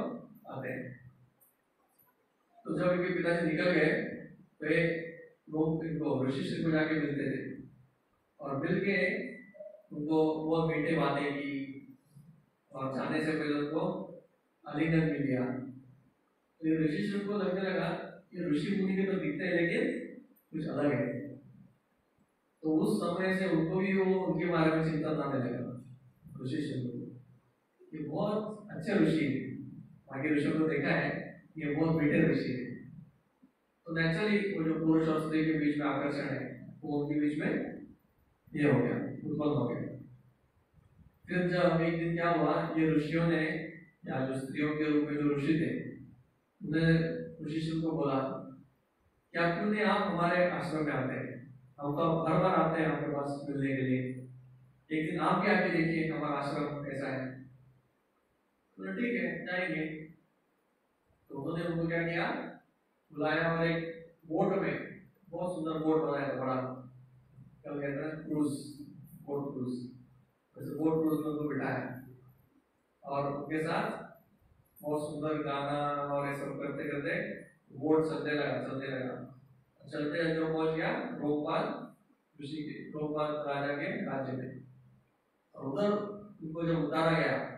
Speaker 1: आते हैं। तो जब इनके पिताजी निकल गए तो लोग इनको ऋषि शृंग को जाके मिलते थे, और मिल के उनको बहुत मीठे बातें की, और जाने से पहले उनको आलिंगन भी दिया। तो ये ऋषि शृंग को लगने लगा ये ऋषि मुनि के तो दिखते हैं लेकिन कुछ अलग है। तो उस समय से उनको भी वो उनके बारे में चिंता आने लगा। ऋषि शृंग को ये बहुत अच्छे ऋषि है, बाकी ऋषियों को देखा है, ये बहुत मीठे ऋषि है। तो नेचुरली वो जो पुरुष और स्त्री के बीच में आकर्षण है वो उनके बीच में ये हो गया, उत्पन्न हो गया। फिर जब एक दिन क्या हुआ, ये ऋषियों ने, या जो स्त्रियों के रूप में जो ऋषि थे, उन्होंने ऋषि शृंग को बोला, क्या क्यों नहीं आप हमारे आश्रम में आते हैं, हम तो हर बार आते हैं आपके पास मिलने के लिए, एक दिन आप भी आके देखिए हमारा आश्रम कैसा है। तो ठीक है, जाएंगे। तो उन्होंने उनको क्या किया, बुलाया, और एक बोट में, बहुत सुंदर बोट बनाया था, बड़ा, क्या कहते हैं, क्रूज, बोट क्रूज, वैसे बोट क्रूज में उनको बिठाया, और उनके साथ बहुत सुंदर गाना और ये सब करते करते बोट चलने लगा। चलते जो पहुंच गया रोमपाल ऋषि के, रोमपाल राजा के राज्य में। और उधर उनको जब उतारा गया,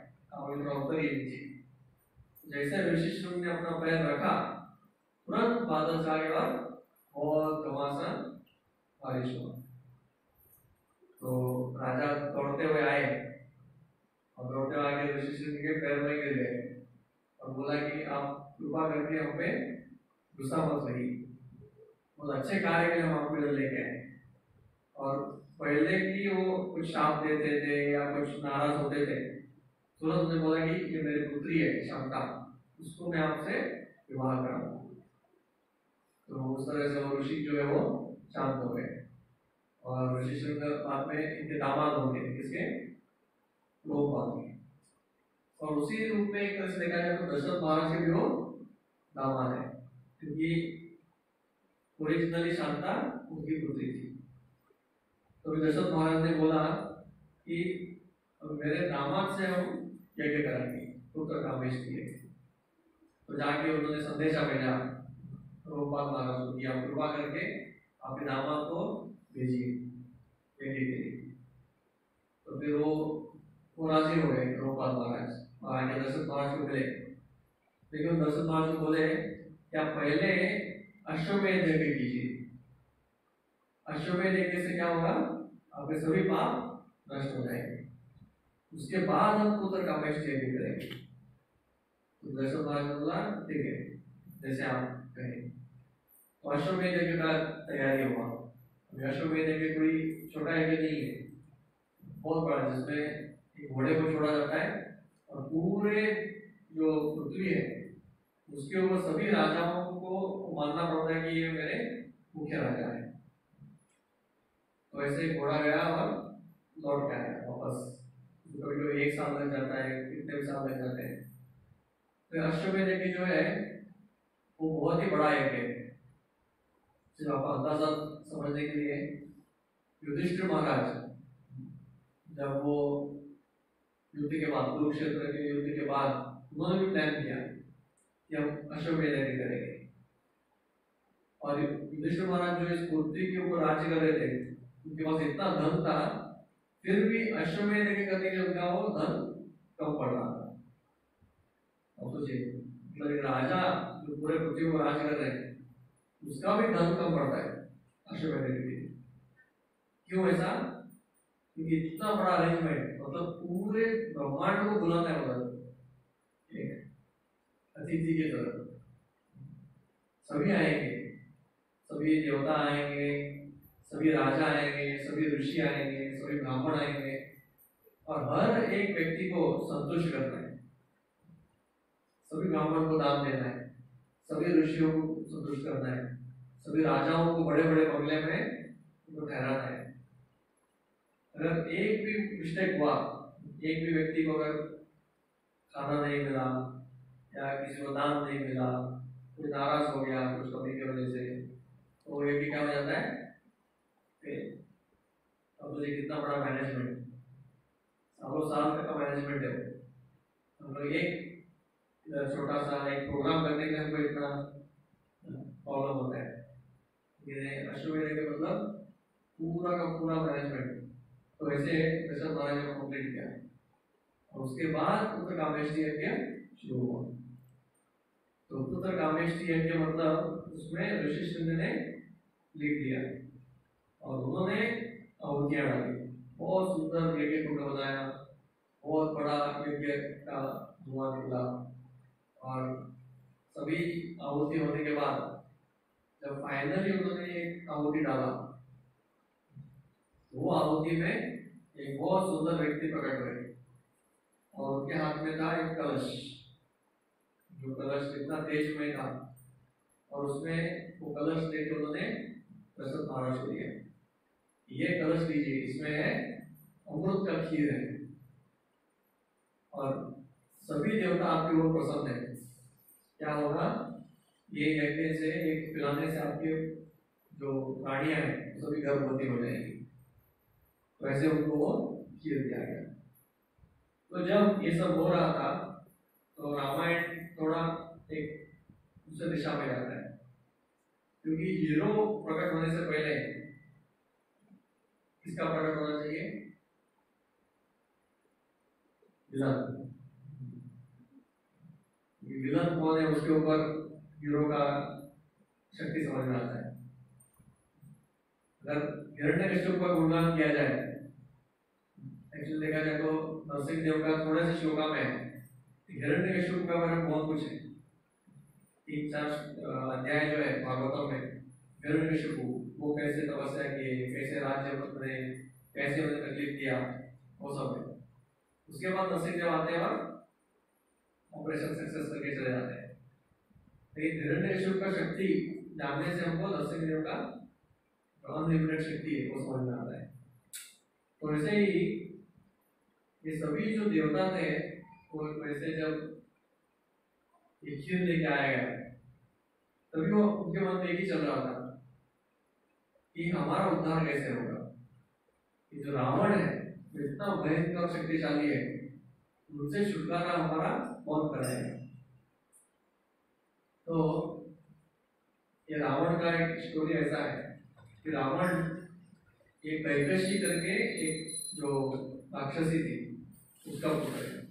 Speaker 1: उतरी नीचे, जैसे ऋषि शृंग ने अपना पैर रखा, तुरंत बादल छा गया और घमासान बारिश हुआ। तो राजा दौड़ते हुए आए, और दौड़ते हुए आके ऋषि शृंग के पैर में गिर गए, और बोला कि आप कृपा करके हम पे गुस्सा मत रही, बहुत अच्छे कार्य के लिए हम आपको इधर लेके आए। और पहले की वो कुछ शाप देते थे या कुछ नाराज होते थे, तुरंत उन्होंने बोला कि ये मेरी पुत्री है शांता, उसको मैं आपसे विवाह कराऊंगा। तो उस तरह से वो ऋषि जो है वो शांत हो गए, और ऋषि शृंग बाद में इनके दामाद होंगे, किसके, लोकपाल के। और उसी रूप में एक तरह से देखा जाए तो दशरथ महाराज के भी वो दामाद है, क्योंकि ओरिजिनली शांता उनकी पुत्री थी। तो दशरथ महाराज ने बोला कि अब मेरे दामाद से हम यज्ञ कराएंगे, पुत्र कामेश के लिए। तो जाके उन्होंने संदेशा भेजा रोमपाल महाराज को कि आप कृपा करके अपने दामाद को भेजिए यज्ञ के लिए। तो फिर वो राजी हो गए रोमपाल महाराज, और आगे दशरथ महाराज को मिले। लेकिन दशरथ महाराज को बोले कि आप पहले अश्वमेध यज्ञ कीजिए। अश्वमेध यज्ञ से क्या होगा, आपके सभी पाप नष्ट हो जाएंगे। उसके बाद हम पुत्र कामेष्टि यज्ञ करेंगे। तो दशरथ महाराज ने बोला ठीक है, जैसे आप कहें। तो अश्वमेध यज्ञ का तैयारी हुआ। अश्वमेध यज्ञ कोई छोटा यज्ञ नहीं है, बहुत बड़ा, जिसमें एक घोड़े को छोड़ा जाता है और पूरे जो पृथ्वी है उसके ऊपर सभी राजाओं को मानना पड़ता है कि ये मेरे मुख्य राजा है। तो ऐसे घोड़ा गया और लौट के आया वापस। कभी कभी एक साल लग जाता है, कितने भी साल लग जाते हैं। तो अश्वमेध यज्ञ जो है वो बहुत ही बड़ा यज्ञ है। सिर्फ आप अंदाजा समझने के लिए, युधिष्ठिर महाराज जब वो युद्ध के बाद, कुरुक्षेत्र के युद्ध के बाद, उन्होंने भी प्लान किया कि हम अश्वमेध यज्ञ करेंगे। और युधिष्ठिर महाराज जो इस पृथ्वी के ऊपर राज्य कर रहे थे, उनके पास इतना धन था, फिर भी अश्वमेध यज्ञ करने के उनका वो धन कम पड़ रहा था। अब सोचिए, मतलब एक राजा जो पूरे पृथ्वी को राज कर रहे हैं, उसका भी धन कम पड़ता है अश्वमेध यज्ञ के लिए। क्यों ऐसा? क्योंकि इतना बड़ा अरेंजमेंट, मतलब पूरे ब्रह्मांड को बुलाना है, मतलब अतिथि की तरह सभी आएंगे, सभी देवता आएंगे, सभी राजा आएंगे, सभी ऋषि आएंगे, सभी ब्राह्मण आएंगे, और हर एक व्यक्ति को संतुष्ट करना है। सभी ब्राह्मण को दान देना है, सभी ऋषियों को संतुष्ट करना है, सभी राजाओं को बड़े बड़े बंगले में उनको ठहराना है। अगर एक भी मिस्टेक हुआ, एक भी व्यक्ति को अगर खाना नहीं मिला या किसी को दान नहीं मिला, कोई नाराज हो गया कुछ कमी की वजह से, तो वो यज्ञ क्या हो जाता है? अब तो कितना बड़ा मैनेजमेंट, सालों साल तक का मैनेजमेंट है। हम लोग एक छोटा सा एक प्रोग्राम करने के हमको इतना प्रॉब्लम होता है। ये अश्वमेध यज्ञ मतलब पूरा का पूरा मैनेजमेंट। तो ऐसे दशरथ महाराज ने कंप्लीट किया और उसके बाद पुत्र कामेष्टि यज्ञ शुरू हुआ। तो पुत्र कामेष्टि यज्ञ मतलब उसमें ऋषि ने लिख दिया और उन्होंने आहुतियां डाली। बहुत सुंदर यज्ञ कुंड बनाया, बहुत बड़ा यज्ञ का धुआं निकला, और सभी आहुति होने के बाद जब फाइनली उन्होंने एक आहुति डाला, वो आहुति में एक बहुत सुंदर व्यक्ति प्रकट हुए और उनके हाथ में था एक कलश, जो कलश इतना तेज में था, और उसमें वो कलश लेकर उन्होंने दशरथ महाराज को दिया। ये कलश लीजिए, इसमें है अमृत का खीर है, और सभी देवता आपके ऊपर प्रसन्न है। क्या होगा? ये यज्ञ से, एक पिलाने से आपके जो प्राणियां हैं सभी गर्भवती हो जाएंगी। तो ऐसे उनको वो खीर दिया गया। तो जब ये सब हो रहा था तो रामायण थोड़ा एक दूसरे दिशा में जाता है, क्योंकि हीरो प्रकट होने से पहले किसका प्रकट होना चाहिए? विलन। विलन कौन है, उसके ऊपर हीरो का शक्ति समझ में आता है। अगर हिरण्यकश्यप का गुणगान किया जाए, एक्चुअली देखा जाए तो नरसिंह देव का थोड़ा सा श्लोका में हिरण्यकश्यप का बारे में बहुत कुछ है। 3-4 अध्याय जो है भागवतम में, हिरण्यकश्यप वो कैसे तपस्या किए, कैसे राज्य बने, कैसे उन्हें तकलीफ दिया, वो सब है। उसके बाद नरसिंह देव आते हैं और ऑपरेशन सक्सेस करके चले जाते हैं। लेकिन हिरण्यकश्यप का शक्ति जानने से हमको नरसिंह देव का अनलिमिटेड शक्ति है वो समझ में आता है। तो ऐसे ही ये सभी जो देवता थे वो वैसे जब ये खीर लेके आया गया, तभी वो उनके मन में ही चल रहा था कि हमारा उद्धार कैसे होगा। कि जो रावण है वो इतना भयंकर और शक्तिशाली है, उनसे छुटकारा हमारा कौन कराएगा। तो ये रावण का एक स्टोरी ऐसा है कि रावण एक कैकसी करके एक जो राक्षसी थी उसका पुत्र है।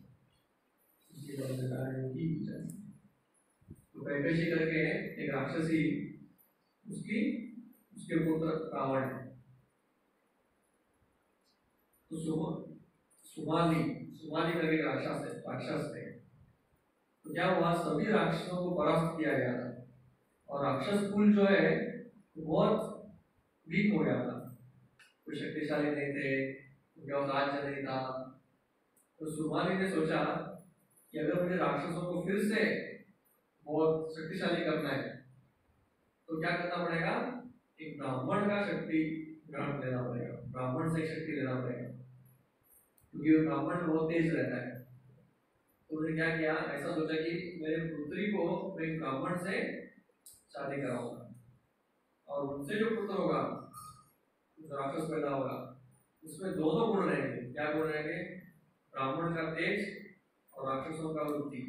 Speaker 1: तो कैकसी करके एक राक्षसी, उसके पुत्र रावण है। तो सुमाली सुमाली करके राक्षस थे। तो क्या हुआ, सभी राक्षसों को परास्त किया गया था और राक्षस कुल जो है बहुत वीक हो गया था, कोई शक्तिशाली नहीं थे, उनके पास राज्य नहीं था। तो सुमाली ने सोचा कि अगर मुझे राक्षसों को फिर से बहुत शक्तिशाली करना है तो क्या करना पड़ेगा, एक ब्राह्मण का शक्ति ग्रहण लेना पड़ेगा, ब्राह्मण से शक्ति लेना पड़ेगा, क्योंकि ब्राह्मण बहुत तेज रहता है। तो उन्होंने क्या किया, ऐसा सोचा कि मेरे पुत्री को मैं एक ब्राह्मण से शादी कराऊंगा और उनसे जो पुत्र होगा, जो राक्षस पैदा होगा, उसमें दोनों गुण रहेंगे। क्या गुण रहेंगे, ब्राह्मण का तेज और राक्षसों का वृत्ति।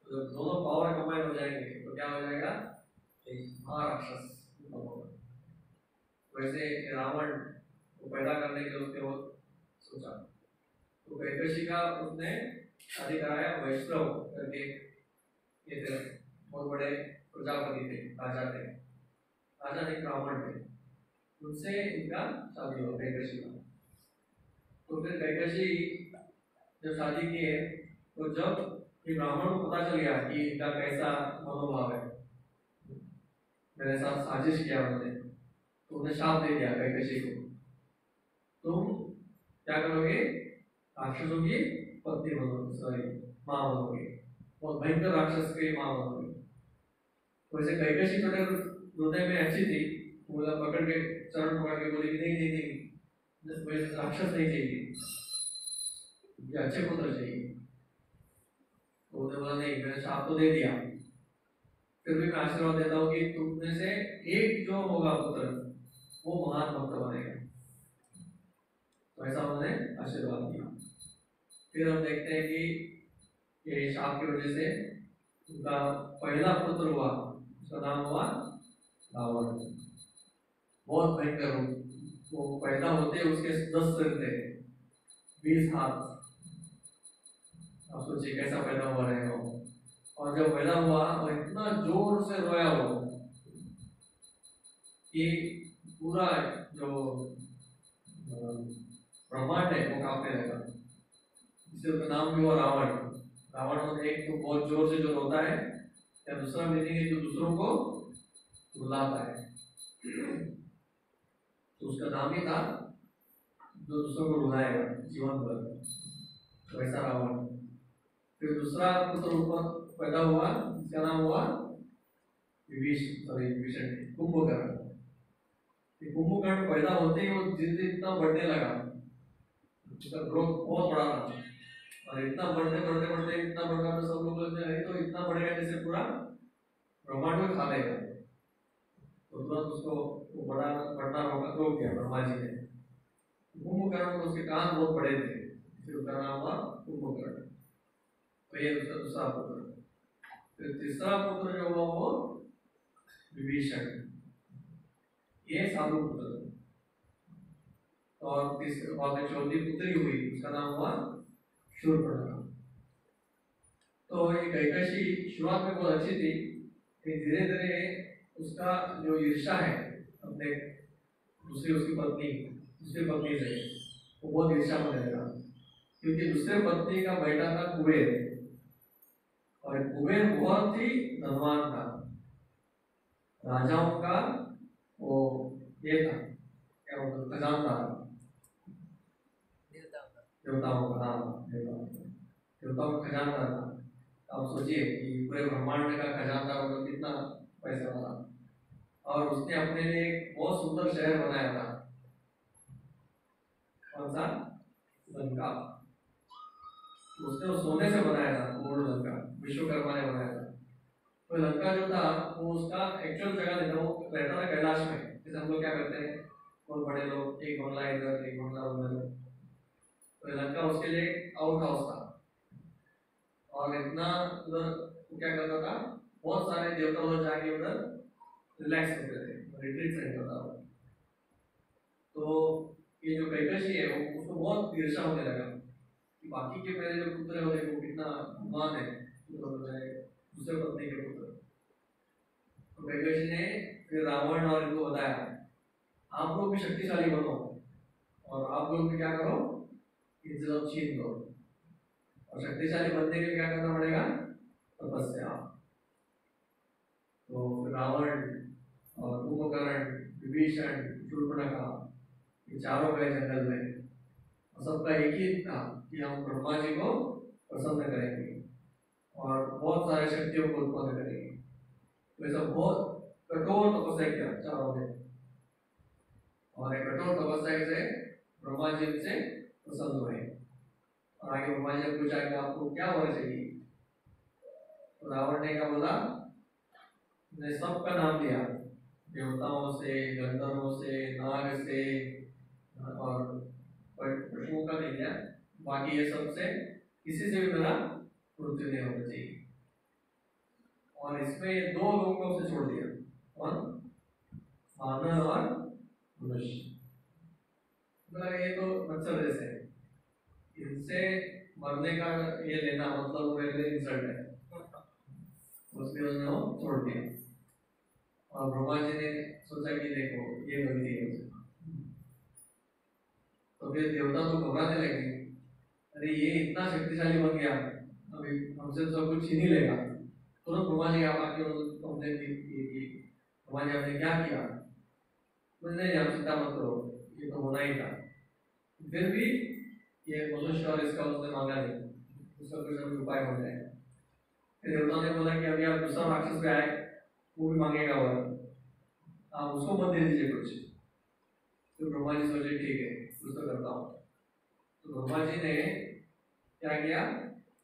Speaker 1: तो जब दोनों पावर कंबाइन हो जाएंगे तो क्या हो जाएगा, एक महाराक्षस होगा। वैसे रावण को पैदा करने के लिए उसने वो सोचा, तो कैकसी का उसने शादी कराया वैष्णव करके, ये थे बहुत बड़े प्रजापति थे, राजा थे, राजा एक ब्राह्मण थे, उनसे इनका शादी हुआ कैकसी का। तो फिर कैकसी जब शादी किए तो जब ये ब्राह्मण को पता चल गया कि इनका कैसा मनोभाव है, मेरे साथ साजिश किया उन्होंने, तो उन्हें शाप दे दिया कैकसी को, तुम क्या करोगे, राक्षसों की पत्नी बनोगे, सॉरी माँ बनोगे, बहुत भयंकर राक्षस की माँ बनोगे। वैसे कैकसी छोटे हृदय में अच्छी थी, बोला पकड़ के चरण पकड़ के बोली कि नहीं नहीं नहीं, मुझे राक्षस नहीं चाहिए, मुझे अच्छे पुत्र चाहिए। तो उन्होंने बोला नहीं, मैंने शाप तो दे दिया, फिर भी मैं आशीर्वाद देता हूँ कि तुम में से एक जो होगा पुत्र वो महान भक्त बनेगा। तो ऐसा उन्होंने आशीर्वाद दिया। फिर हम देखते हैं कि ये शाप की वजह से उनका पहला पुत्र हुआ, उसका नाम हुआ रावण। बहुत भयंकर रूप, वो पैदा होते उसके 10 सिर थे, 20 हाथ। आप सोचिए कैसा पैदा हुआ रहेगा वो। और जब पैदा हुआ और इतना जोर से रोया वो कि पूरा जो ब्रह्मांड है वो कांपने लगा, जिससे उसका नाम भी हुआ रावण। रावण एक तो बहुत जोर से जो रोता है, या दूसरा मीनिंग है जो दूसरों को रुलाता है, तो उसका नाम ही था जो दूसरों को रुलाएगा जीवन भर, तो ऐसा रावण। फिर दूसरा पुत्र पैदा हुआ, जिसका नाम हुआ विभीषण, कुंभकर्ण। कुंभकर्ण पैदा होते ही वो धीरे इतना बढ़ने लगा, उसका ग्रोथ बहुत बड़ा था, और इतना बढ़ते बढ़ते बढ़ते इतना बढ़ा तो सब लोग बोलते हैं तो इतना बढ़ेगा जैसे पूरा ब्रह्मांड में खा लेगा। तो तुरंत उसको वो बढ़ना रोक दिया ब्रह्मा जी ने। कुंभकर्ण उसके कान बहुत बड़े थे, फिर उसका नाम हुआ कुंभकर्ण। तो ये उसका दूसरा पुत्र। फिर तीसरा पुत्र जो हुआ वो विभीषण, ये साधु पुत्र। और बाद में चौथी पुत्री हुई, उसका नाम हुआ शूर्पणखा। तो ये कैकसी शुरुआत में बहुत अच्छी थी, धीरे धीरे उसका जो ईर्ष्या है अपने उसकी पत्नी से, वो बहुत ईर्ष्या होने लगा, क्योंकि दूसरे पत्नी का बेटा था कुबेर, और कुबेर बहुत ही धनवान था, राजाओं का वो ये था, क्या बोलते खजानदार, देवताओं का खजानदार था। आप सोचिए कि पूरे ब्रह्मांड का खजानदार होगा कितना पैसा वाला, और उसने अपने लिए एक बहुत सुंदर शहर बनाया था, कौन सा, लंका। उसने वो सोने से बनाया था, गोल्ड लंका, विश्वकर्मा ने बनाया था। तो लंका जो था वो उसका एक्चुअल जगह नहीं था, वो रहता था कैलाश में। जैसे हम लोग क्या करते हैं, बहुत बड़े लोग एक बंगला इधर एक बंगला उधर, तो लंका उसके लिए आउट हाउस था, और इतना उधर क्या करता था, बहुत सारे देवता उधर जाके उधर रिलैक्स करते थे, रिट्रीट सेंटर था। तो ये जो कैकसी है वो उसको बहुत ईर्ष्या होने लगा कि बाकी के मेरे जो पुत्र है वो कितना महान है, दूसरे पत्नी के पुत्र। तो कैकसी ने फिर रावण और इनको बताया, आप लोग भी शक्तिशाली बनो और आप लोग भी क्या करो, इनसे सब छीन लो। और शक्तिशाली बनने के लिए क्या करना पड़ेगा, तपस्या। तो रावण और कुंभकर्ण, विभीषण, शूर्पणखा, ये चारों गए जंगल में, और सबका एक ही था कि हम ब्रह्मा जी को प्रसन्न करेंगे और बहुत सारे शक्तियों को उत्पन्न करेंगे। तो ये सब बहुत कठोर तपस्या किया चारों ने, और एक कठोर तपस्या से ब्रह्मा जी से प्रसन्न हुए। और आगे ब्रह्मा जी ने पूछा कि आपको क्या होना चाहिए। तो रावण ने क्या बोला, ने सबका नाम लिया, देवताओं से, गंधर्वों से, नाग से, और पशुओं का नहीं लिया, बाकी ये सब से किसी से भी मेरा मृत्यु नहीं होना चाहिए। और इसमें ये दो लोगों को उसने छोड़ दिया, कौन, मानव और मनुष्य। मतलब ये तो मच्छर जैसे है, इनसे मरने का ये लेना मतलब मेरे लिए इंसल्ट है, उसने उसने वो छोड़ दिया। और ब्रह्मा जी ने सोचा कि देखो ये गलती है, तो फिर देवता तो घबराने लगे, अरे ये इतना शक्तिशाली बन गया, अभी हमसे तो सब कुछ छीन ही लेगा। तुरंत ब्रह्मा जी आके कंप्लेन की कि ब्रह्मा जी आपने क्या किया। नहीं आप चिंता मत करो, ये तो होना ही था। फिर भी ये मनुष्य और इसका उसने मांगा नहीं, उसका कुछ उपाय हो जाएगा। फिर देवता ने बोला कि अभी आप दूसरा राक्षस पे आए, वो भी मांगेगा वर, आप उसको मत दे दीजिए कुछ। तो ब्रह्मा जी सोचे ठीक है कुछ तो करता हूँ। तो ब्रह्मा जी ने क्या किया,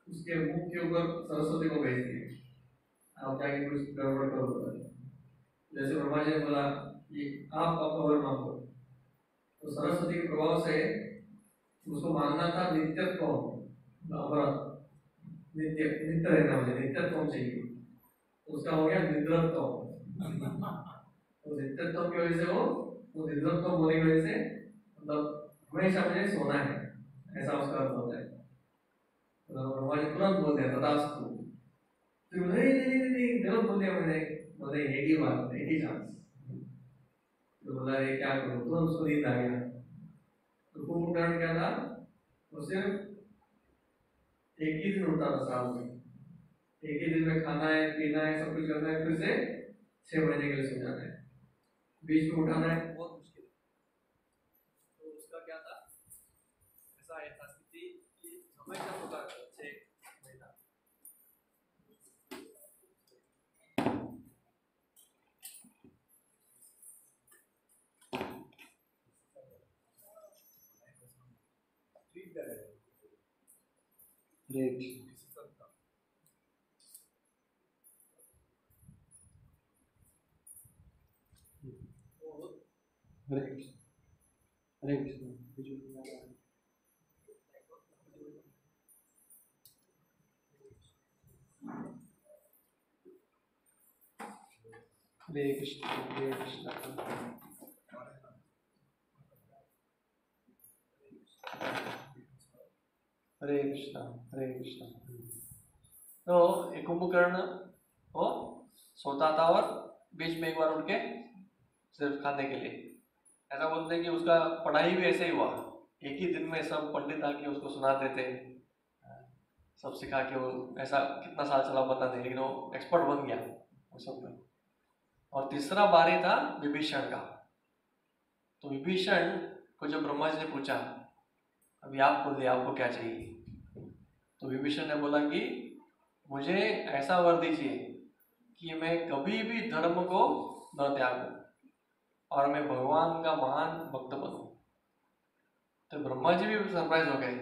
Speaker 1: उसके मुंह के ऊपर सरस्वती को भेज दिया, आप जाके कुछ गड़बड़ करो। जैसे ब्रह्मा जी ने बोला कि आप अपना वर मांगो, तो सरस्वती के प्रभाव से उसको मांगना था नित्यत्व, नित्य नित्य रहना, मुझे नित्यत्व चाहिए, उसका हो गया निद्रत्व। तो नित्यत्व की वजह से वो निद्रत्व होने की वजह से मतलब हमेशा मुझे सोना है, ऐसा उसका अर्थ होता है। ब्रह्मा जी तुरंत बोल दिया तथास्तु। तो नहीं नहीं नहीं नहीं गलत बोल दिया मैंने, बोले एक ही बात, एक ही चांस। तो बोला ये क्या करूं, तुरंत उसको नींद आ गया। तो कुंभकर्ण क्या था, वो सिर्फ एक ही दिन उठता था साल में, एक ही दिन में खाना है, पीना है, सब कुछ करना है, फिर से 6 महीने के लिए सो जाना है, बीच में उठाना है बहुत मुश्किल है। तो उसका क्या था, ऐसा था स्थिति कि हमेशा सोता था 6 महीना।
Speaker 2: हरे कृष्ण, हरे कृष्ण, हरे कृष्ण, हरे कृष्ण, हरे कृष्ण, हरे कृष्ण। तो एक कुंभकर्ण वो सोता था और बीच में एक बार उठ के सिर्फ खाने के लिए, ऐसा बोलते हैं कि उसका पढ़ाई भी ऐसे ही हुआ, एक ही दिन में सब पंडित आके उसको सुनाते थे, सब सिखा के वो ऐसा कितना साल चला पता नहीं, लेकिन वो एक्सपर्ट बन गया वो सब में। और तीसरा बारी था विभीषण का। तो विभीषण को जब ब्रह्मा जी ने पूछा अभी आप बोलिए आपको क्या चाहिए, तो विभीषण ने बोला कि मुझे ऐसा वर दीजिए कि मैं कभी भी धर्म को न त्यागूं और मैं भगवान का महान भक्त बनूं। तो ब्रह्मा जी भी सरप्राइज हो गए,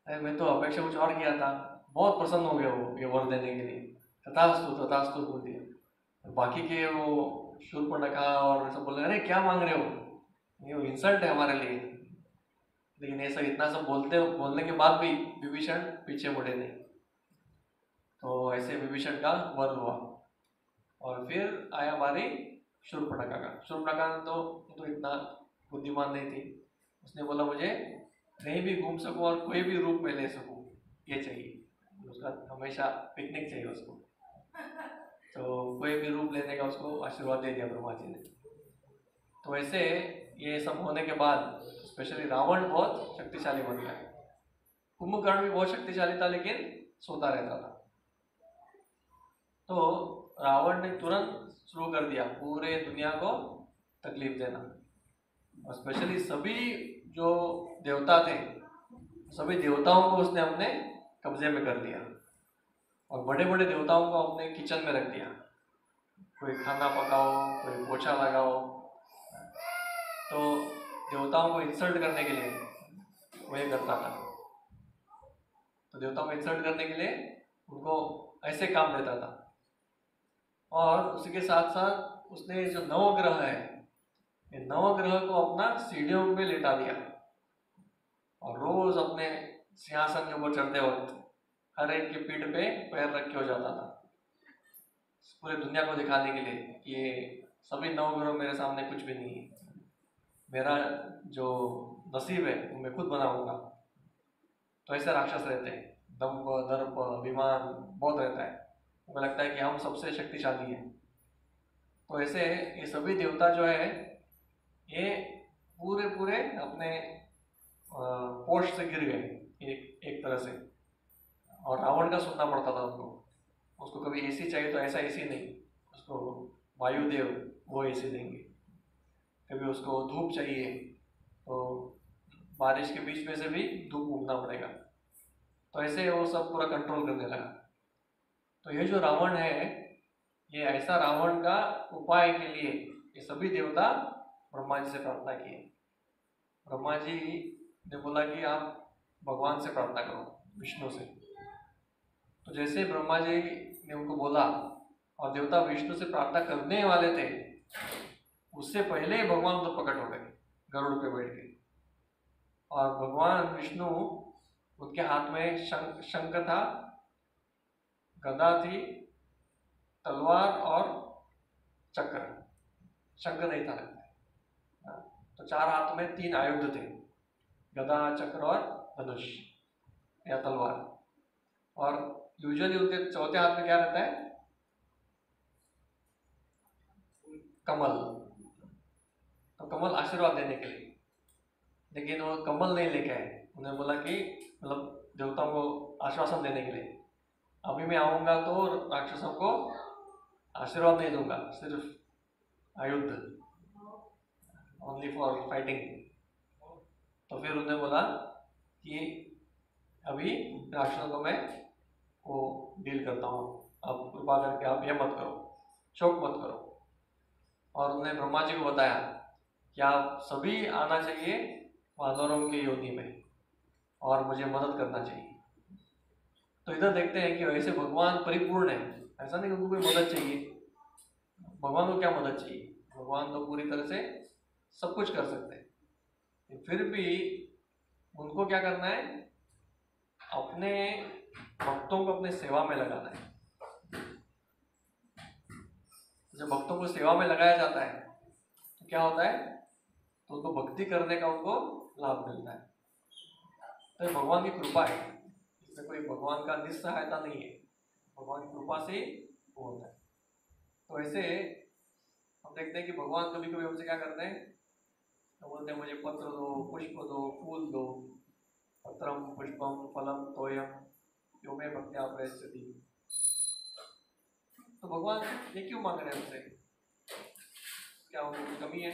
Speaker 2: अरे मैं तो अपेक्षा कुछ और किया था। बहुत प्रसन्न हो गया वो ये वर देने के लिए, तथास्तु तथास्तु बोल दिया। बाकी के वो शूर्पणखा और सब बोल रहे अरे क्या मांग रहे हो, ये इंसल्ट है हमारे लिए। लेकिन ऐसा इतना सब बोलने के बाद भी विभीषण पीछे मुड़े नहीं। तो ऐसे विभीषण का वध हुआ। और फिर आया बारी शूर्पणखा का। शूर्पणखा तो इतना बुद्धिमान नहीं थी, उसने बोला मुझे कहीं भी घूम सकूं और कोई भी रूप में ले सकूं ये चाहिए, उसका हमेशा पिकनिक चाहिए उसको। तो कोई भी रूप लेने का उसको आशीर्वाद दे दिया ब्रह्मा जी ने। तो ऐसे ये सब होने के बाद स्पेशली रावण बहुत शक्तिशाली बन गया। कुंभकर्ण भी बहुत शक्तिशाली था लेकिन सोता रहता था। तो रावण ने तुरंत शुरू कर दिया पूरे दुनिया को तकलीफ देना, और स्पेशली सभी जो देवता थे सभी देवताओं को उसने अपने कब्जे में कर लिया, और बड़े बड़े देवताओं को अपने किचन में रख दिया। कोई खाना पकाओ, कोई पोछा लगाओ। तो देवताओं को इंसल्ट करने के लिए वो ये करता था। तो देवताओं को इंसल्ट करने के लिए उनको ऐसे काम देता था। और उसी के साथ साथ उसने जो नवग्रह है, ये नवग्रह को अपना सीढ़ियों पे लेटा दिया, और रोज अपने सिंहासन के ऊपर चढ़ते वक्त हर एक की पीठ पे पैर रख के हो जाता था, पूरी दुनिया को दिखाने के लिए कि ये सभी नवग्रह मेरे सामने कुछ भी नहीं है, मेरा जो नसीब है वो मैं खुद बनाऊंगा। तो ऐसे राक्षस रहते हैं, दंभ दर्प अभिमान बहुत रहता है, उनको लगता है कि हम सबसे शक्तिशाली हैं। तो ऐसे ये सभी देवता जो है ये पूरे पूरे अपने पोस्ट से गिर गए एक तरह से, और रावण का सुनना पड़ता था उनको। उसको कभी एसी चाहिए तो ऐसा एसी नहीं, उसको वायुदेव वो एसी देंगे। कभी उसको धूप चाहिए तो बारिश के बीच में से भी धूप उगना पड़ेगा। तो ऐसे वो सब पूरा कंट्रोल करने लगा। तो ये जो रावण है, ये ऐसा रावण का उपाय के लिए ये सभी देवता ब्रह्मा जी से प्रार्थना किए। ब्रह्मा जी ने बोला कि आप भगवान से प्रार्थना करो, विष्णु से। तो जैसे ब्रह्मा जी ने उनको बोला और देवता विष्णु से प्रार्थना करने वाले थे, उससे पहले ही भगवान उधर प्रकट हो गए गरुड़ पे बैठ के। और भगवान विष्णु, उनके हाथ में शंख था, गदा थी, तलवार और चक्र। शंख नहीं था लगता है। तो 4 हाथ में 3 आयुध थे, गदा, चक्र और धनुष या तलवार। और यूजुअली उनके चौथे हाथ में क्या रहता है? कमल। तो कमल आशीर्वाद देने के लिए, लेकिन वो कमल नहीं लेके आए। उन्हें बोला कि मतलब देवताओं को आश्वासन देने के लिए, अभी मैं आऊंगा तो राक्षसों को आशीर्वाद नहीं दूंगा, सिर्फ आयुध, ओनली फॉर फाइटिंग। तो फिर उन्हें बोला कि अभी राक्षसों को मैं वो डील करता हूँ, अब कृपा करके आप ये मत करो, शोक मत करो। और उन्होंने ब्रह्मा जी को बताया कि आप सभी आना चाहिए वानरों की योनि में और मुझे मदद करना चाहिए। तो इधर देखते हैं कि वैसे भगवान परिपूर्ण है, ऐसा नहीं उनको कोई मदद चाहिए। भगवान को क्या मदद चाहिए? भगवान तो पूरी तरह से सब कुछ कर सकते हैं। फिर भी उनको क्या करना है? अपने भक्तों को अपने सेवा में लगाना है। जब भक्तों को सेवा में लगाया जाता है तो क्या होता है? तो उनको भक्ति करने का उनको लाभ मिलता है। तो ये भगवान की कृपा है, इसमें कोई भगवान का निस्सहायता नहीं है, भगवान की कृपा से वो होता है। तो ऐसे हम देखते हैं कि भगवान कभी कभी हमसे क्या करते हैं? तो बोलते हैं मुझे पत्र दो, पुष्प दो, फूल दो। पत्रम पुष्पम फलम तोयम यो मे भक्त्या प्रयच्छति। तो भगवान ये क्यों मांग रहे हैं हमसे? क्या उनको कोई कमी है?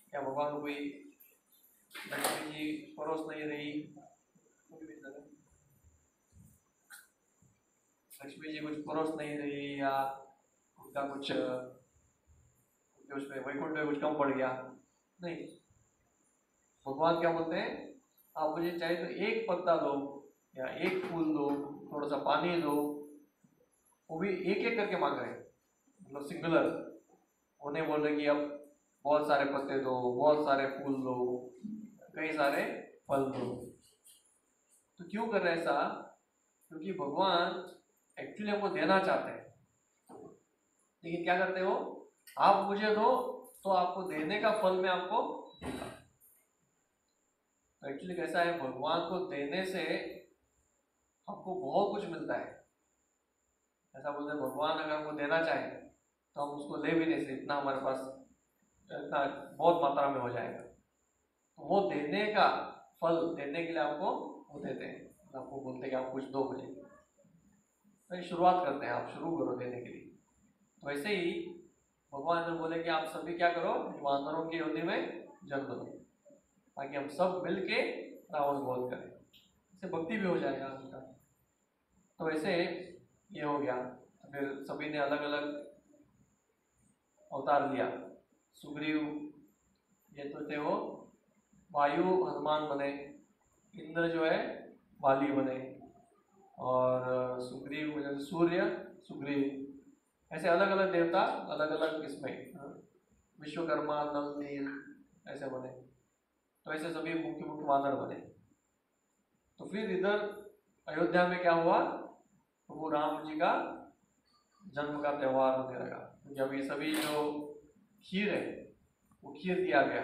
Speaker 2: क्या भगवान को कोई लक्ष्मी जी परोस नहीं रही? लक्ष्मी जी कुछ परोस नहीं रही, या उनका कुछ उसमें वैकुंठ में कुछ कम पड़ गया? नहीं, भगवान क्या बोलते हैं? आप मुझे चाहे तो एक पत्ता दो या एक फूल दो, थोड़ा सा पानी दो। वो भी एक एक करके मांग रहे हैं, मतलब सिंगुलर। उन्हें बोल रहे कि अब बहुत सारे पत्ते दो, बहुत सारे फूल दो, कई सारे फल दो। तो क्यों कर रहे हैं ऐसा? क्योंकि भगवान एक्चुअली हमको देना चाहते हैं, लेकिन क्या करते हो? आप मुझे दो तो आपको देने का फल मैं आपको दूंगा। तो एक्चुअली कैसा है? भगवान को देने से आपको बहुत कुछ मिलता है। ऐसा बोलते हैं भगवान अगर हमको देना चाहे तो हम उसको ले भी नहीं सकते, इतना हमारे पास इतना बहुत मात्रा में हो जाएगा। तो वो देने का फल देने के लिए आपको वो देते हैं, आपको बोलते हैं कि आप कुछ दो मुझे, तो शुरुआत करते हैं, आप शुरू करो देने के लिए। तो ऐसे ही भगवान ने बोले कि आप सभी क्या करो, वानरों की योनि में जन्म लो, ताकि हम सब मिल के रावण वध करें, इससे भक्ति भी हो जाएगा उनका। तो ऐसे ये हो गया। तो फिर सभी ने अलग अलग अवतार लिया। सुग्रीव ये तो थे वो वायु हनुमान बने, इंद्र जो है वाली बने, और सुग्रीव सूर्य सुग्रीव, ऐसे अलग अलग देवता अलग अलग इसमें, विश्वकर्मा नल नील ऐसे बने। तो ऐसे सभी मुख्य मुख्य वानर बने। तो फिर इधर अयोध्या में क्या हुआ, प्रभु राम जी का जन्म का त्यौहार होने लगा, क्योंकि अब ये सभी जो खीर है वो खीर दिया गया,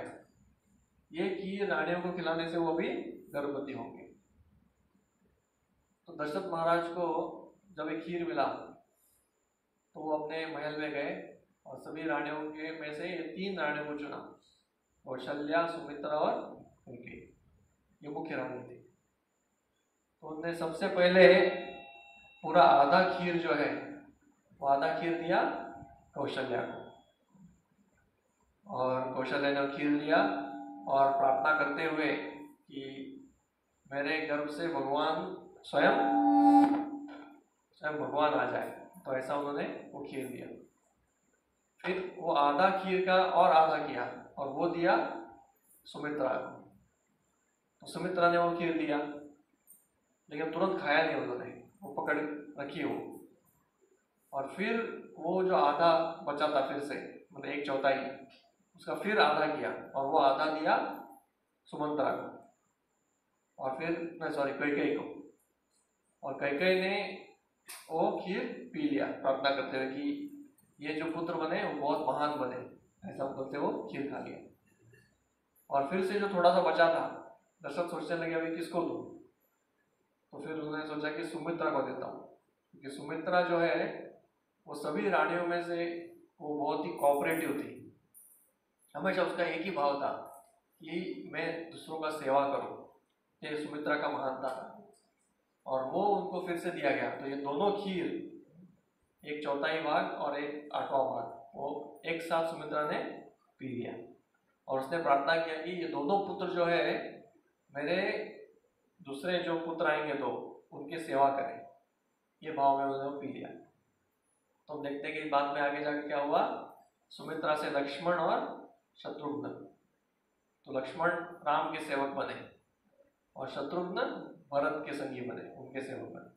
Speaker 2: ये खीर रानियों को खिलाने से वो भी गर्भवती होंगे। तो दशरथ महाराज को जब एक खीर मिला तो वो अपने महल में गए और सभी रानियों के में से ये 3 रानियों को चुना, कौशल्या, सुमित्रा और कैकेयी, ये मुख्य रानी थी। तो उन्होंने सबसे पहले पूरा आधा खीर जो है वो आधा खीर दिया कौशल्या को, और कौशल्या ने खीर लिया और प्रार्थना करते हुए कि मेरे गर्भ से भगवान स्वयं भगवान आ जाए, तो ऐसा उन्होंने वो खीर दिया। फिर वो आधा खीर का और आधा किया और वो दिया सुमित्रा को। तो सुमित्रा ने वो खीर लिया, लेकिन तुरंत खाया नहीं उन्होंने, वो पकड़ रखी वो। और फिर वो जो आधा बचा था फिर से, मतलब 1/4 उसका फिर आधा किया और वो आधा दिया सुमंत्रा को, और फिर कैकेयी को। और कैकेयी ने वो खीर पी लिया, प्रार्थना करते हुए कि ये जो पुत्र बने वो बहुत महान बने, ऐसा करते वो खीर खा लिया। और फिर से जो थोड़ा सा बचा था, दशरथ सोचने लगे अभी किसको दूं, तो फिर उन्होंने सोचा कि सुमित्रा को देता हूँ, क्योंकि सुमित्रा जो है वो सभी रानियों में से वो बहुत ही कोऑपरेटिव थी, हमेशा उसका एक ही भाव था कि मैं दूसरों का सेवा करूं, ये सुमित्रा का महान था। और वो उनको फिर से दिया गया, तो ये दोनों खीर 1/4 भाग और 1/8 भाग वो एक साथ सुमित्रा ने पी लिया। और उसने प्रार्थना किया कि ये दोनों पुत्र जो है मेरे दूसरे जो पुत्र आएंगे दो, उनकी सेवा करें, ये भाव में उन्होंने पी लिया। तो हम देखते हैं कि बाद में आगे जाके क्या हुआ, सुमित्रा से लक्ष्मण और शत्रुघ्न, तो लक्ष्मण राम के सेवक बने और शत्रुघ्न भरत के संगी बने, उनके सेवक बने।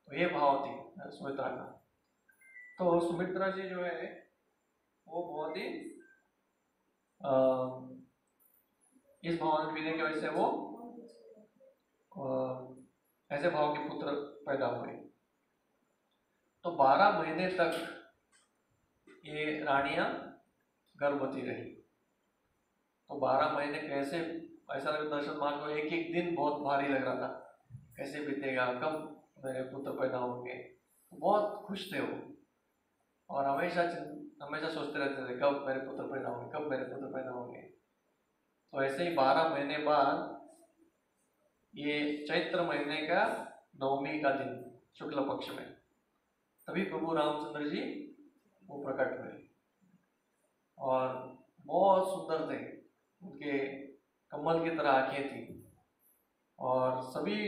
Speaker 2: तो ये भाव थी सुमित्रा का। तो सुमित्रा जी जो है वो बहुत ही इस भाव में पीने की वजह से वो ऐसे भाव के पुत्र पैदा हुए। तो 12 महीने तक ये रानियां गर्भवती रही। तो 12 महीने कैसे, ऐसा लगता दशरथ महाराज को एक एक दिन बहुत भारी लग रहा था, कैसे बीतेगा, कब मेरे पुत्र पैदा होंगे। तो बहुत खुश थे वो, और हमेशा सोचते रहते थे कब मेरे पुत्र पैदा होंगे, कब मेरे पुत्र पैदा होंगे। तो ऐसे ही 12 महीने बाद ये चैत्र महीने का 9वीं का दिन शुक्ल पक्ष में, तभी प्रभु रामचंद्र जी वो प्रकट हुए और बहुत सुंदर थे, उनके कमल की तरह आंखें थी और सभी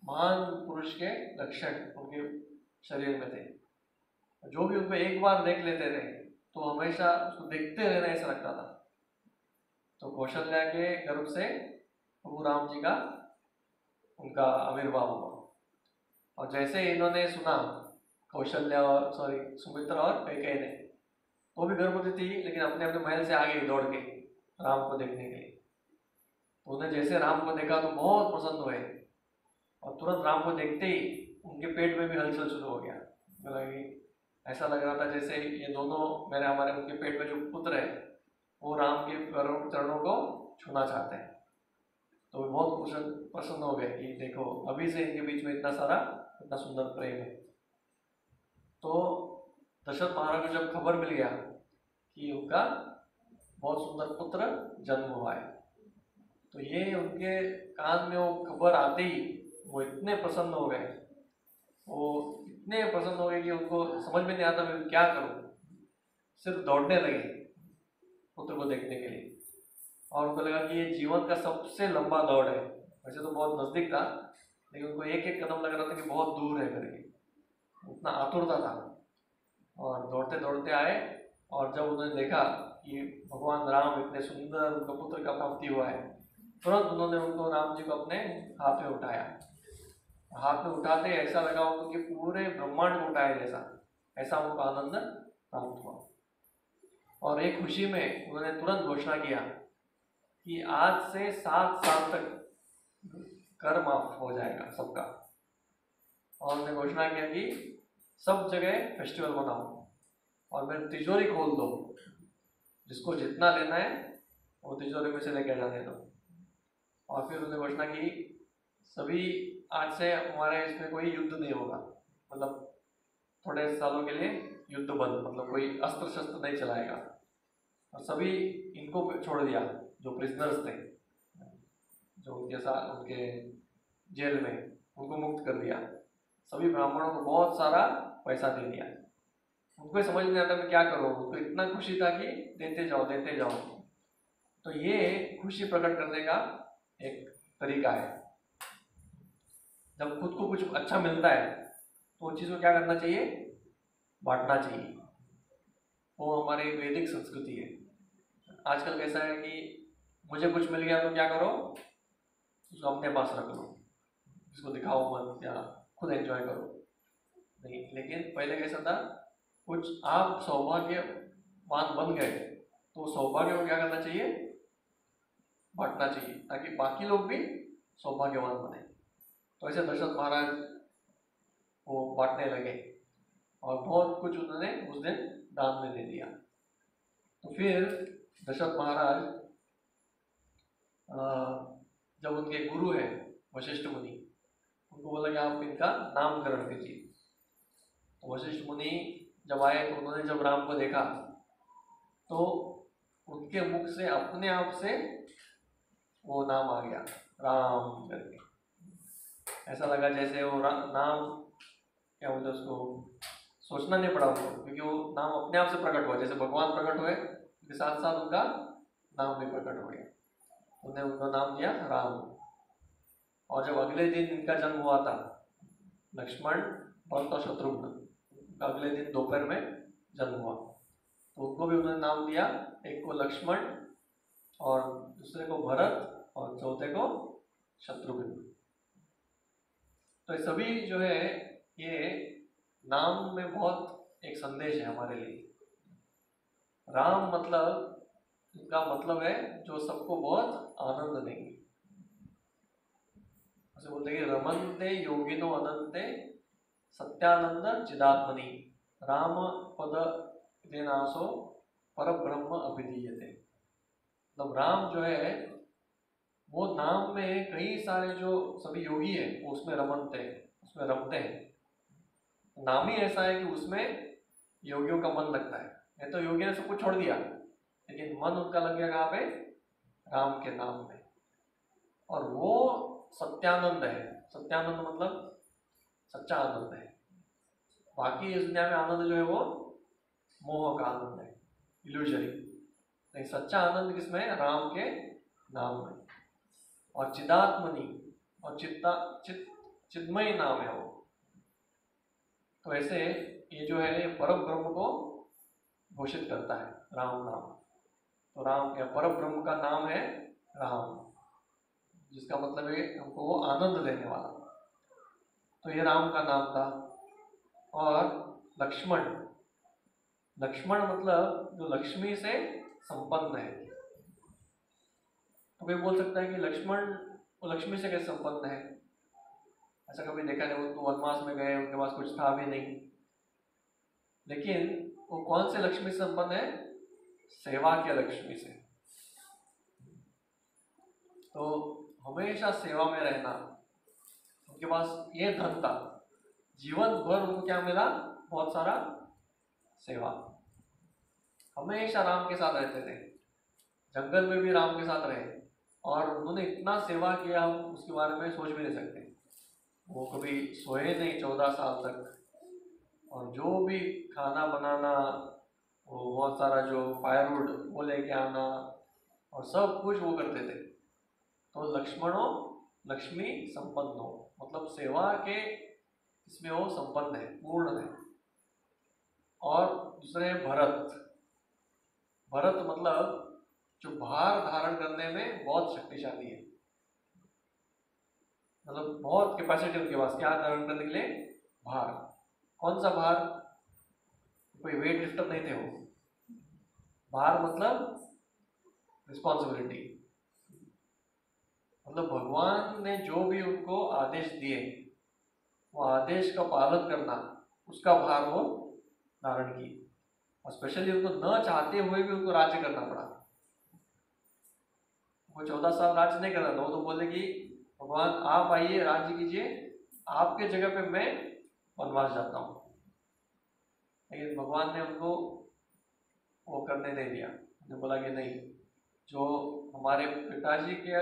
Speaker 2: महान पुरुष के लक्षण उनके शरीर में थे। जो भी उनको एक बार देख लेते थे तो हमेशा उसको देखते रहना ऐसा लगता था। तो कौशल्या के गर्भ से प्रभु राम जी का उनका आविर्भाव हुआ। और जैसे इन्होंने सुना, कौशल्या और सुमित्रा और कैकेयी ने, वो भी गर्भवती थी लेकिन अपने अपने महल से आ गई दौड़ के राम को देखने के लिए। तो उन्हें जैसे राम को देखा तो बहुत प्रसन्न हुए और तुरंत राम को देखते ही उनके पेट में भी हलचल शुरू हो गया। मतलब ऐसा लग रहा था जैसे ये दोनों हमारे उनके पेट में जो पुत्र है वो राम के चरणों को छूना चाहते हैं। तो बहुत प्रसन्न हो गए कि देखो अभी से इनके बीच में इतना सुंदर प्रेम है। तो दशरथ महाराज को जब खबर मिल गया कि उनका बहुत सुंदर पुत्र जन्म हुआ है। तो ये उनके कान में वो खबर आते ही वो इतने प्रसन्न हो गए, वो इतने प्रसन्न हो गए कि उनको समझ में नहीं आता मैं क्या करूं, सिर्फ दौड़ने लगे पुत्र को देखने के लिए। और उनको लगा कि ये जीवन का सबसे लंबा दौड़ है। वैसे तो बहुत नजदीक था, लेकिन उनको एक एक कदम लग रहा था कि बहुत दूर है करके, उतना आतुरता था। और दौड़ते दौड़ते आए, और जब उन्होंने देखा कि भगवान राम इतने सुंदर उनका पुत्र का प्राप्ति हुआ है, तुरंत उन्होंने उनको राम जी को अपने हाथ में उठाया। हाथ में उठाते ऐसा लगा उनको कि पूरे ब्रह्मांड को उठाया जैसा, ऐसा उनको आनंद प्राप्त हुआ। और एक खुशी में उन्होंने तुरंत घोषणा किया कि आज से 7 साल तक कर माफ हो जाएगा सबका। और उन्होंने घोषणा किया कि सब जगह फेस्टिवल मनाओ और मेरी तिजोरी खोल दो, जिसको जितना लेना है वो तिजोरी में से लेकर जाने दो। और फिर उन्होंने घोषणा की सभी आज से हमारे इसमें कोई युद्ध नहीं होगा, मतलब थोड़े सालों के लिए युद्ध बंद, मतलब कोई अस्त्र शस्त्र नहीं चलाएगा। और सभी इनको छोड़ दिया जो प्रिजनर्स थे, जो उनके साथ उनके जेल में, उनको मुक्त कर दिया। सभी ब्राह्मणों को बहुत सारा पैसा दे दिया। उनको समझ नहीं आता मैं क्या करूँ, उनको इतना खुशी था कि देते जाओ देते जाओ। तो ये खुशी प्रकट करने का एक तरीका है। जब खुद को कुछ अच्छा मिलता है तो उस चीज़ को क्या करना चाहिए, बांटना चाहिए। वो हमारी वैदिक संस्कृति है। आजकल कैसा है कि मुझे कुछ मिल गया तो क्या करो, उसको अपने पास रख लो, इसको दिखाओ मत या खुद एंजॉय करो। नहीं, लेकिन पहले कैसा था, कुछ आप सौभाग्यवान बन गए तो सौभाग्य को क्या करना चाहिए, बांटना चाहिए, ताकि बाकी लोग भी सौभाग्यवान बने। तो ऐसे दशरथ महाराज वो बांटने लगे और बहुत कुछ उन्होंने उस दिन दान में दे दिया। तो फिर दशरथ महाराज जब उनके गुरु हैं वशिष्ठ मुनि, उनको बोला कि आप इनका नामकरण कीजिए। तो वशिष्ठ मुनि जब आए तो उन्होंने जब राम को देखा तो उनके मुख से अपने आप से वो नाम आ गया, राम करके। ऐसा लगा जैसे वो नाम क्या बोलते उसको, सोचना नहीं पड़ा उनको, क्योंकि वो नाम अपने आप से प्रकट हुआ। जैसे भगवान प्रकट हुए उसके साथ साथ उनका नाम भी प्रकट हो गया। उन्होंने उनका नाम दिया राम। और जब अगले दिन इनका जन्म हुआ था, लक्ष्मण भरत और शत्रुघ्न, अगले दिन दोपहर में जन्म हुआ, तो उनको भी उन्होंने नाम दिया, एक को लक्ष्मण और दूसरे को भरत और चौथे को शत्रुघ्न। तो सभी जो है ये नाम में बहुत एक संदेश है हमारे लिए। राम मतलब, इसका मतलब है जो सबको बहुत आनंद देंगे। ऐसे बोलते हैं कि रमन्ते योगिनो अनंते सत्यानंद चिदात्मनि राम पद देनासो पर ब्रह्म अभिधीयते। मतलब राम जो है वो नाम में कई सारे जो सभी योगी है वो उसमें रमनते हैं, उसमें रमते हैं। नाम ही ऐसा है कि उसमें योगियों का मन लगता है। नहीं तो योगी ने सब कुछ छोड़ दिया, लेकिन मन उनका लग गया कहाँ पे, राम के नाम में। और वो सत्यानंद है। सत्यानंद मतलब सच्चा आनंद है। बाकी इस दुनिया में आनंद जो है वो मोह का आनंद है, इल्यूजरी। लेकिन सच्चा आनंद किसमें है, राम के नाम में। और चिदात्मनि और चिन्मय नाम है वो। तो ऐसे ये जो है परम ब्रह्म को घोषित करता है राम नाम। तो राम या परम ब्रह्म का नाम है राम, जिसका मतलब है हमको वो आनंद देने वाला। तो ये राम का नाम था। और लक्ष्मण, लक्ष्मण मतलब जो लक्ष्मी से संपन्न है। तो कोई बोल सकता है कि लक्ष्मण वो लक्ष्मी से कैसे संपन्न है, ऐसा कभी देखा नहीं। वो तो वनवास में गए, उनके पास कुछ था भी नहीं, लेकिन वो कौन से लक्ष्मी से संपन्न है, सेवा के लक्ष्मी से। तो हमेशा सेवा में रहना, उनके पास ये धन था, जीवन भर उनको क्या मिला, बहुत सारा सेवा। हमेशा राम के साथ रहते थे। जंगल में भी राम के साथ रहे और उन्होंने इतना सेवा किया, हम उसके बारे में सोच भी नहीं सकते। वो कभी सोए नहीं 14 साल तक, और जो भी खाना बनाना, वो बहुत सारा जो फायरवुड वो लेके आना और सब कुछ वो करते थे। तो लक्ष्मणों लक्ष्मी संपन्नो, मतलब सेवा के इसमें वो संपन्न है, पूर्ण है। और दूसरे हैं भरत। भरत मतलब जो भार धारण करने में बहुत शक्तिशाली है, मतलब बहुत कैपेसिटी उनके पास, क्या धारण करने के लिए? भार। कौन सा भार? कोई वेट लिफ्टर नहीं थे वो। भार मतलब रिस्पॉन्सिबिलिटी, मतलब भगवान ने जो भी उनको आदेश दिए वो आदेश का पालन करना, उसका भार वो धारण की। और स्पेशली उनको न चाहते हुए भी उनको राज्य करना पड़ा। वो 14 साल राज्य नहीं करना था, वो तो बोले कि भगवान आप आइए, राज्य कीजिए, आपके जगह पे मैं वनवास जाता हूँ। लेकिन भगवान ने उनको वो करने नहीं दिया। उन्होंने बोला कि नहीं, जो हमारे पिताजी का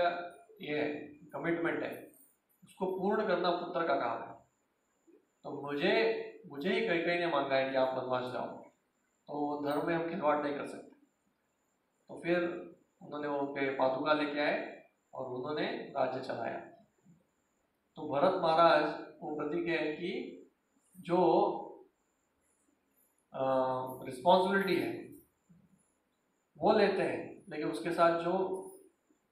Speaker 2: ये कमिटमेंट है उसको पूर्ण करना पुत्र का काम है। तो मुझे ही कहीं ने मांगा है कि आप वनवास जाओ, तो धर्म में हम खिलवाड़ नहीं कर सकते। तो फिर उन्होंने उनके पादुका लेके आए और उन्होंने राज्य चलाया। तो भरत महाराज वो प्रतीक है कि जो रिस्पॉन्सिबिलिटी है वो लेते हैं, लेकिन उसके साथ जो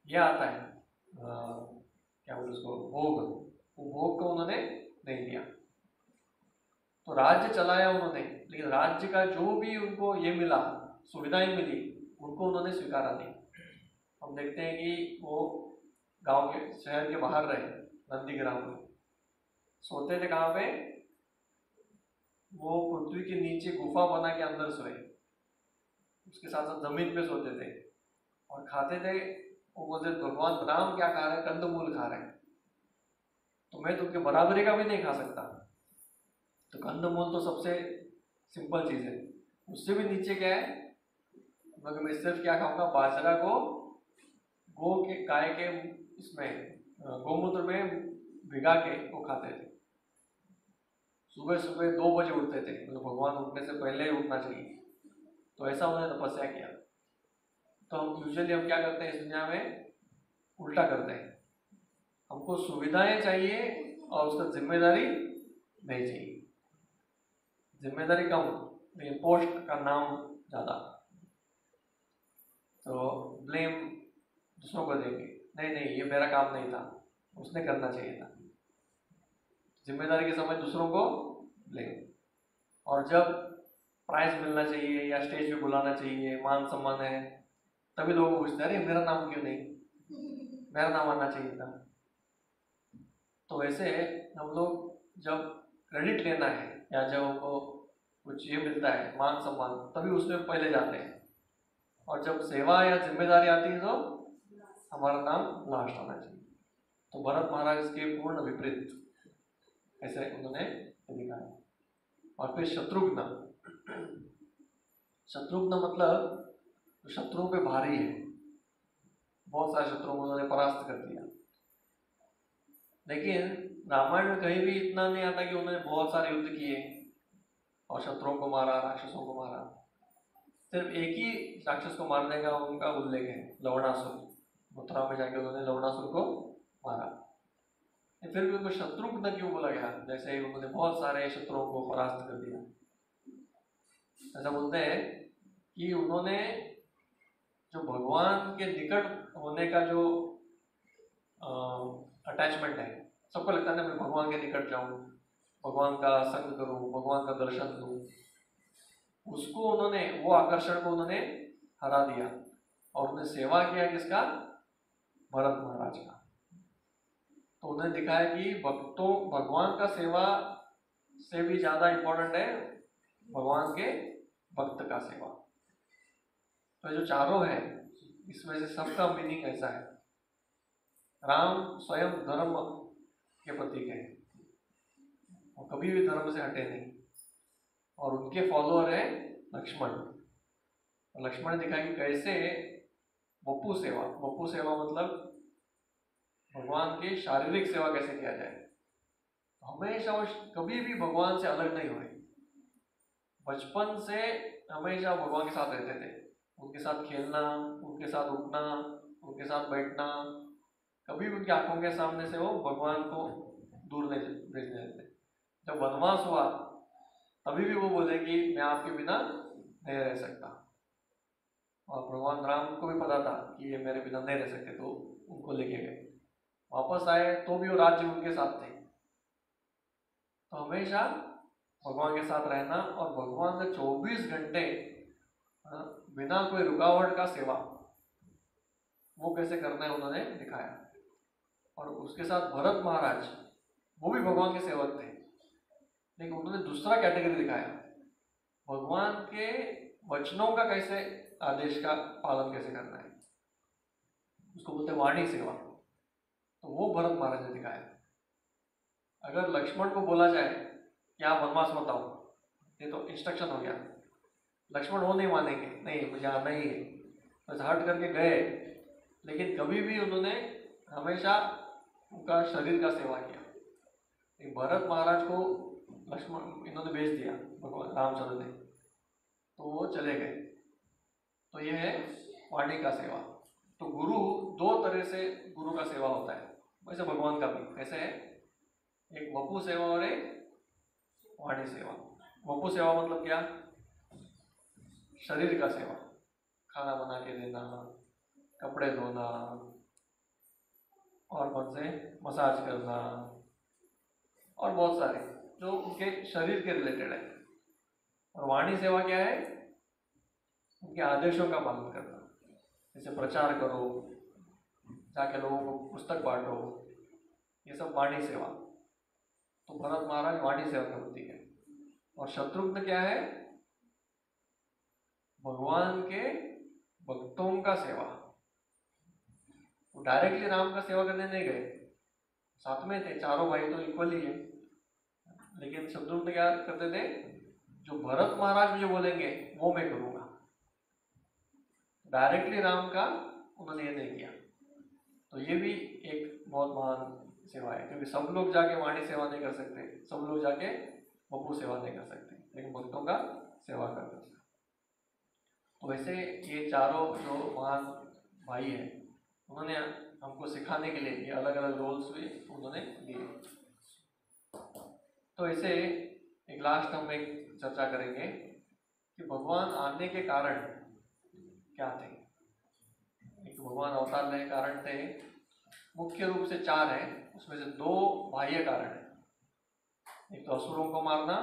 Speaker 2: ये आता है क्या बोलते उसको, भोग, वो भोग को उन्होंने नहीं दिया। तो राज्य चलाया उन्होंने, लेकिन राज्य का जो भी उनको ये मिला, सुविधाएं मिली, उनको उन्होंने स्वीकारा नहीं। हम देखते हैं कि वो गांव के, शहर के बाहर रहे, नंदीग्राम में सोते थे। कहाँ पे? वो पृथ्वी के नीचे गुफा बना के अंदर सोए, उसके साथ साथ जमीन पे सोते थे और खाते थे। वो बोलते भगवान राम क्या खा रहे हैं? कंदमूल खा रहे हैं, तो मैं तुमके बराबरी का भी नहीं खा सकता। तो कंदमूल तो सबसे सिंपल चीज है। उससे भी नीचे क्या है? मगर मैं सिर्फ क्या खाऊंगा? बाजरा को गाय के इसमें गोमूत्र में भिगा के वो खाते थे। सुबह सुबह 2 बजे उठते थे, मतलब भगवान उठने से पहले ही उठना चाहिए। तो ऐसा उन्होंने तपस्या किया। तो हम यूजुअली हम क्या करते हैं इस दुनिया में? उल्टा करते हैं। हमको सुविधाएं चाहिए और उसका जिम्मेदारी नहीं चाहिए। जिम्मेदारी कम, लेकिन पोस्ट का नाम ज्यादा। तो ब्लेम दूसरों को देंगे, नहीं नहीं ये मेरा काम नहीं था, उसने करना चाहिए था। जिम्मेदारी के समय दूसरों को ब्लेम। और जब प्राइज मिलना चाहिए या स्टेज पे बुलाना चाहिए, मान सम्मान है, तभी लोग पूछते हैं अरे मेरा नाम क्यों नहीं, मेरा नाम आना चाहिए था। तो वैसे हम लोग जब क्रेडिट लेना है या जब हमको कुछ ये मिलता है मान सम्मान, तभी उसमें पहले जाते हैं। और जब सेवा या जिम्मेदारी आती है तो हमारा नाम लास्ट आना चाहिए। तो भरत महाराज के पूर्ण विपरीत ऐसे उन्होंने दिखाया। और फिर शत्रुघ्न। शत्रुघ्न मतलब शत्रुओं पे भारी है, बहुत सारे शत्रुओं को उन्होंने परास्त कर दिया। लेकिन रामायण में कहीं भी इतना नहीं आता कि उन्होंने बहुत सारे युद्ध किए और शत्रुओं को मारा, राक्षसों को मारा। सिर्फ एक ही राक्षस को मारने का उनका उल्लेख है, लवणासुर। मथुरा में जाके उन्होंने लवणासुर को मारा। फिर भी उनको शत्रुघ्न क्यों बोला गया? जैसे ही उन्होंने बहुत सारे शत्रुओं को परास्त कर दिया। ऐसा बोलते हैं कि उन्होंने जो भगवान के निकट होने का जो अटैचमेंट है, सबको लगता है ना मैं भगवान के निकट जाऊं, भगवान का संग करूं, भगवान का दर्शन लूं, उसको उन्होंने, वो आकर्षण को उन्होंने हरा दिया और उन्हें सेवा किया किसका? भरत महाराज का। तो उन्हें दिखाया कि भक्तों, भगवान का सेवा से भी ज्यादा इंपॉर्टेंट है भगवान के भक्त का सेवा। तो जो चारों है इसमें से सबका मीनिंग ऐसा है। राम स्वयं धर्म के प्रतीक है और कभी भी धर्म से हटे नहीं, और उनके फॉलोअर है लक्ष्मण। लक्ष्मण ने दिखाया कि कैसे वपु सेवा। वपु सेवा मतलब भगवान की शारीरिक सेवा कैसे किया जाए। हमेशा वो कभी भी भगवान से अलग नहीं हुए, बचपन से हमेशा भगवान के साथ रहते थे। उनके साथ खेलना, उनके साथ उठना, उनके साथ बैठना, कभी भी उनकी आंखों के सामने से वो भगवान को दूर नहीं भेजने देते। जब वनवास हुआ तभी भी वो बोले कि मैं आपके बिना नहीं रह सकता, और भगवान राम को भी पता था कि ये मेरे बिना नहीं रह सकते, तो उनको लेके गए। वापस आए तो भी वो राज्य उनके साथ थे। तो हमेशा भगवान के साथ रहना और भगवान से 24 घंटे बिना कोई रुकावट का सेवा, वो कैसे करना है उन्होंने दिखाया। और उसके साथ भरत महाराज, वो भी भगवान के सेवक थे, लेकिन उन्होंने दूसरा कैटेगरी दिखाया, भगवान के वचनों का कैसे, आदेश का पालन कैसे करना है, उसको बोलते वाणी सेवा। तो वो भरत महाराज ने दिखाया। अगर लक्ष्मण को बोला जाए कि आप वनवास मत आओ, ये तो इंस्ट्रक्शन हो गया, लक्ष्मण वो नहीं मानेंगे, नहीं मुझे आना ही है, बस हट करके गए। लेकिन कभी भी उन्होंने हमेशा उनका शरीर का सेवा किया। एक भरत महाराज को लक्ष्मण इन्होंने भेज दिया भगवान रामचंद्र ने, तो वो चले गए। तो ये है वाणी का सेवा। तो गुरु दो तरह से गुरु का सेवा होता है, वैसे भगवान का भी कैसे है, एक वपु सेवा और एक वाणी सेवा। वपु सेवा मतलब क्या, शरीर का सेवा, खाना बना के देना, कपड़े धोना, और कौन से मसाज करना, और बहुत सारे जो उनके शरीर के रिलेटेड है। और वाणी सेवा क्या है, उनके आदेशों का पालन करना, जैसे प्रचार करो, जाके लोगों को पुस्तक बांटो, ये सब वाणी सेवा। तो भरत महाराज वाणी सेवा का प्रतीक है। और शत्रुघ्न क्या है, भगवान के भक्तों का सेवा। वो डायरेक्टली राम का सेवा करने नहीं गए, साथ में थे, चारों भाई तो इक्वली है, लेकिन शत्रुघ्न क्या करते थे, जो भरत महाराज मुझे बोलेंगे वो मैं करूंगा। डायरेक्टली राम का उन्होंने ये नहीं किया। तो ये भी एक बहुत महान सेवा है, क्योंकि सब लोग जाके वाणी सेवा नहीं कर सकते, सब लोग जाके वपु सेवा नहीं कर सकते, लेकिन भक्तों का सेवा कर सकते। तो वैसे ये चारों जो महान भाई हैं, उन्होंने हमको सिखाने के लिए ये अलग अलग रोल्स भी उन्होंने दिए। तो ऐसे एक लास्ट हम एक चर्चा करेंगे कि भगवान आने के कारण क्या थे। एक तो भगवान अवतार लेने के कारण थे, मुख्य रूप से 4 हैं, उसमें से 2 बाह्य कारण है। एक तो असुरों को मारना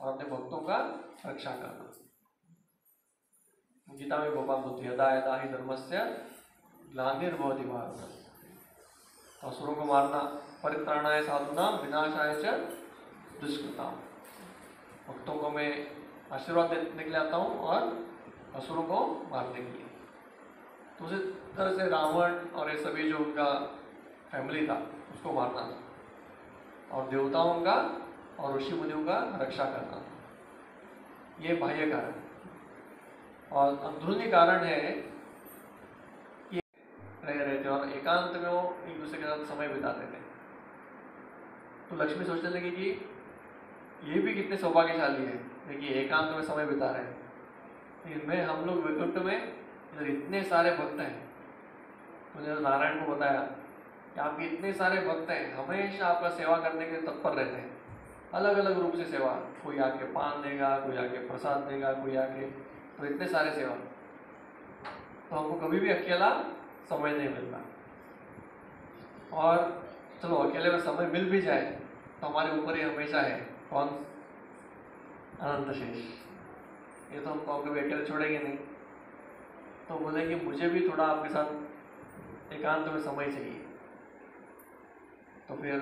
Speaker 2: और अपने भक्तों का रक्षा करना। गीता में भगवान बुद्धि यदा यदा ही धर्मस्य ग्लानिर्भवति भारत, असुरों को मारना, परित्राणाय साधूनां विनाशाय च दुष्कृतां। भक्तों को मैं आशीर्वाद देने के लिए आता हूँ और असुरों को मारने के लिए। तो उसी तरह से रावण और ये सभी जो उनका फैमिली था उसको मारना था, और देवताओं का और ऋषि मुनियों का रक्षा करना था। ये बाह्य कारण। और अंदरूनी कारण है कि रह रहे थे और एकांत में वो एक दूसरे के साथ समय बिताते थे। तो लक्ष्मी सोचने लगी कि ये भी कितने सौभाग्यशाली है, देखिए एकांत में समय बिता रहे हैं। इनमें हम लोग वैकुंठ में इधर इतने सारे भक्त हैं, उन्होंने नारायण को बताया कि आपके इतने सारे भक्त हैं, हमेशा आपका सेवा करने के तत्पर रहते हैं, अलग अलग रूप से सेवा, कोई आके पान देगा, कोई आके प्रसाद देगा, कोई आके, तो इतने सारे सेवा, तो हमको कभी भी अकेला समय नहीं मिलता। और चलो अकेले में समय मिल भी जाए तो हमारे ऊपर ही हमेशा है कौन, अनंत शेष, ये तो हमको कभी अकेले छोड़ेंगे नहीं। तो बोले कि मुझे भी थोड़ा आपके साथ एकांत में समय चाहिए। तो फिर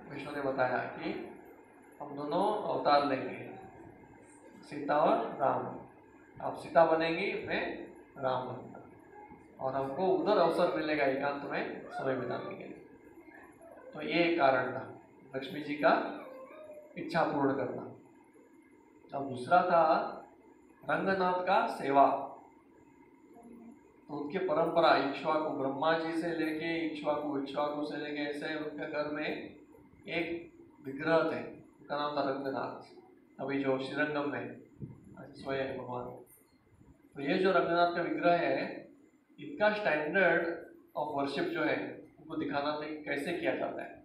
Speaker 2: विष्णु ने बताया कि हम दोनों अवतार लेंगे, सीता और राम। आप सीता बनेंगी, मैं राम बनूंगा, और हमको उधर अवसर मिलेगा एकांत में समय बिताने के लिए। तो ये एक कारण था लक्ष्मी जी का इच्छा पूर्ण करना। और दूसरा था रंगनाथ का सेवा। तो उनके परंपरा इक्ष्वाकु, ब्रह्मा जी से लेके इक्ष्वाकु, इक्ष्वाकु से लेके ऐसे उनके घर में एक विग्रह थे, उनका नाम था रंगनाथ, अभी जो श्रीरंगम में सोए हैं भगवान। तो ये जो रंगनाथ का विग्रह है, इनका स्टैंडर्ड ऑफ वर्शिप जो है उनको दिखाना था कि कैसे किया जाता है।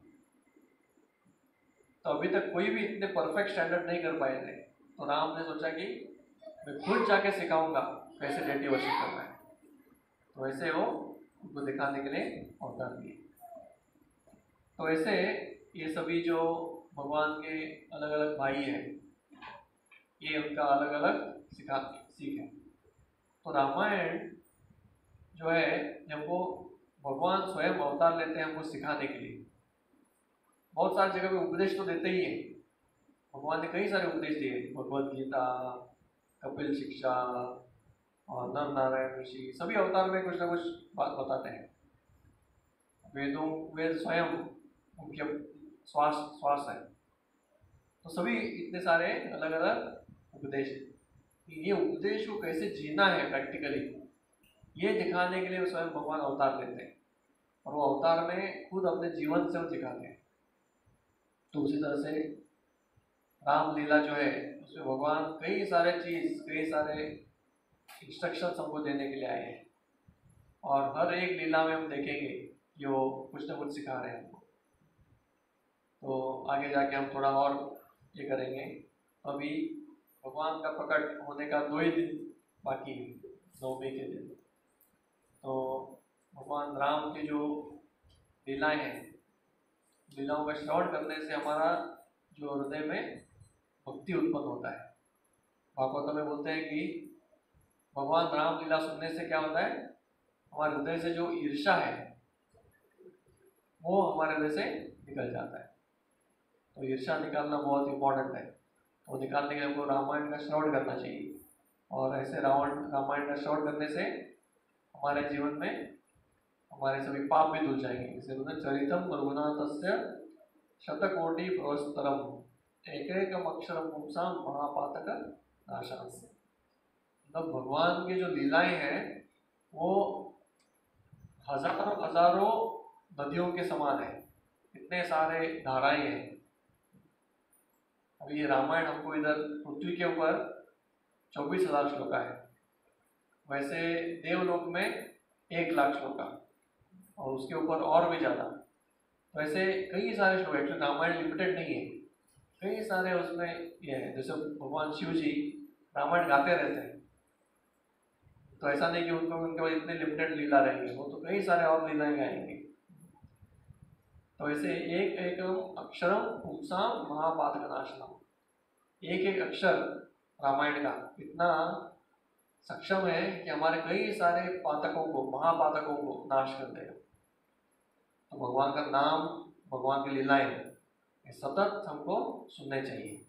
Speaker 2: तो अभी तक कोई भी इतने परफेक्ट स्टैंडर्ड नहीं कर पाए थे, तो राम ने सोचा कि मैं खुद जाके सिखाऊंगा कैसे डेटी वर्शिप करना है। तो ऐसे वो उनको दिखाने के लिए अवतार दिए। तो ऐसे ये सभी जो भगवान के अलग अलग भाई हैं, ये उनका अलग अलग सीख है। तो रामायण जो है हमको भगवान स्वयं अवतार लेते हैं हमको सिखाने के लिए। बहुत सारी जगह पे उपदेश तो देते ही है, भगवान ने कई सारे उपदेश दिए, भगवद गीता, कपिल शिक्षा और नर नारायण ऋषि, सभी अवतार में कुछ ना कुछ बात बताते हैं। वेद स्वयं उनके श्वास है। तो सभी इतने सारे अलग अलग उपदेश, ये उपदेश को कैसे जीना है प्रैक्टिकली, ये दिखाने के लिए स्वयं भगवान अवतार लेते हैं, और वो अवतार में खुद अपने जीवन से वो दिखाते हैं। तो उसी तरह से रामलीला जो है उसमें भगवान कई सारे इंस्ट्रक्शन हमको देने के लिए आए हैं, और हर एक लीला में हम देखेंगे कि वो कुछ ना कुछ सिखा रहे हैं हमको। तो आगे जाके हम थोड़ा और ये करेंगे। अभी भगवान का प्रकट होने का 2 ही दिन बाकी है, 9वें के दिन। तो भगवान राम की जो लीलाएं हैं, लीलाओं का श्रवण करने से हमारा जो हृदय में भक्ति उत्पन्न होता है। भागवत में बोलते हैं कि भगवान राम लीला सुनने से क्या होता है, हमारे हृदय से जो ईर्ष्या है वो हमारे हृदय से निकल जाता है। तो ईर्ष्या निकालना बहुत इंपॉर्टेंट है। तो निकालने के लिए हमको रामायण का श्रवण करना चाहिए, और ऐसे रामायण का श्रवण करने से हमारे जीवन में हमारे सभी पाप भी धुल जाएंगे। जैसे बोलते चरितम रघुनाथस्य शतकोटि प्रोस्तरम एकैकम अक्षरम पुंसाम महापातक नाशनम। मतलब भगवान की जो लीलाएं हैं वो हजारों नदियों के समान है, इतने सारे धाराएं हैं। अभी ये रामायण हमको इधर पृथ्वी के ऊपर 24,000 श्लोका है, वैसे देवलोक में 1,00,000 श्लोका, और उसके ऊपर और भी ज़्यादा। तो ऐसे कई सारे श्लोक, एक्चुअली रामायण लिमिटेड नहीं है, कई सारे उसमें ये है। जैसे भगवान शिव जी रामायण गाते रहते हैं, तो ऐसा नहीं कि उनके पास इतने लिमिटेड लीला रहेंगे, वो तो कई सारे और लीलाएं गाएंगे। तो ऐसे एक एक अक्षरम पुंसाम महापातक नाशनम, एक एक अक्षर रामायण का इतना सक्षम है कि हमारे कई सारे पातकों को, महापातकों को नाश कर देगा। तो भगवान का नाम, भगवान की लीलाएं ये सतत हमको सुनने चाहिए,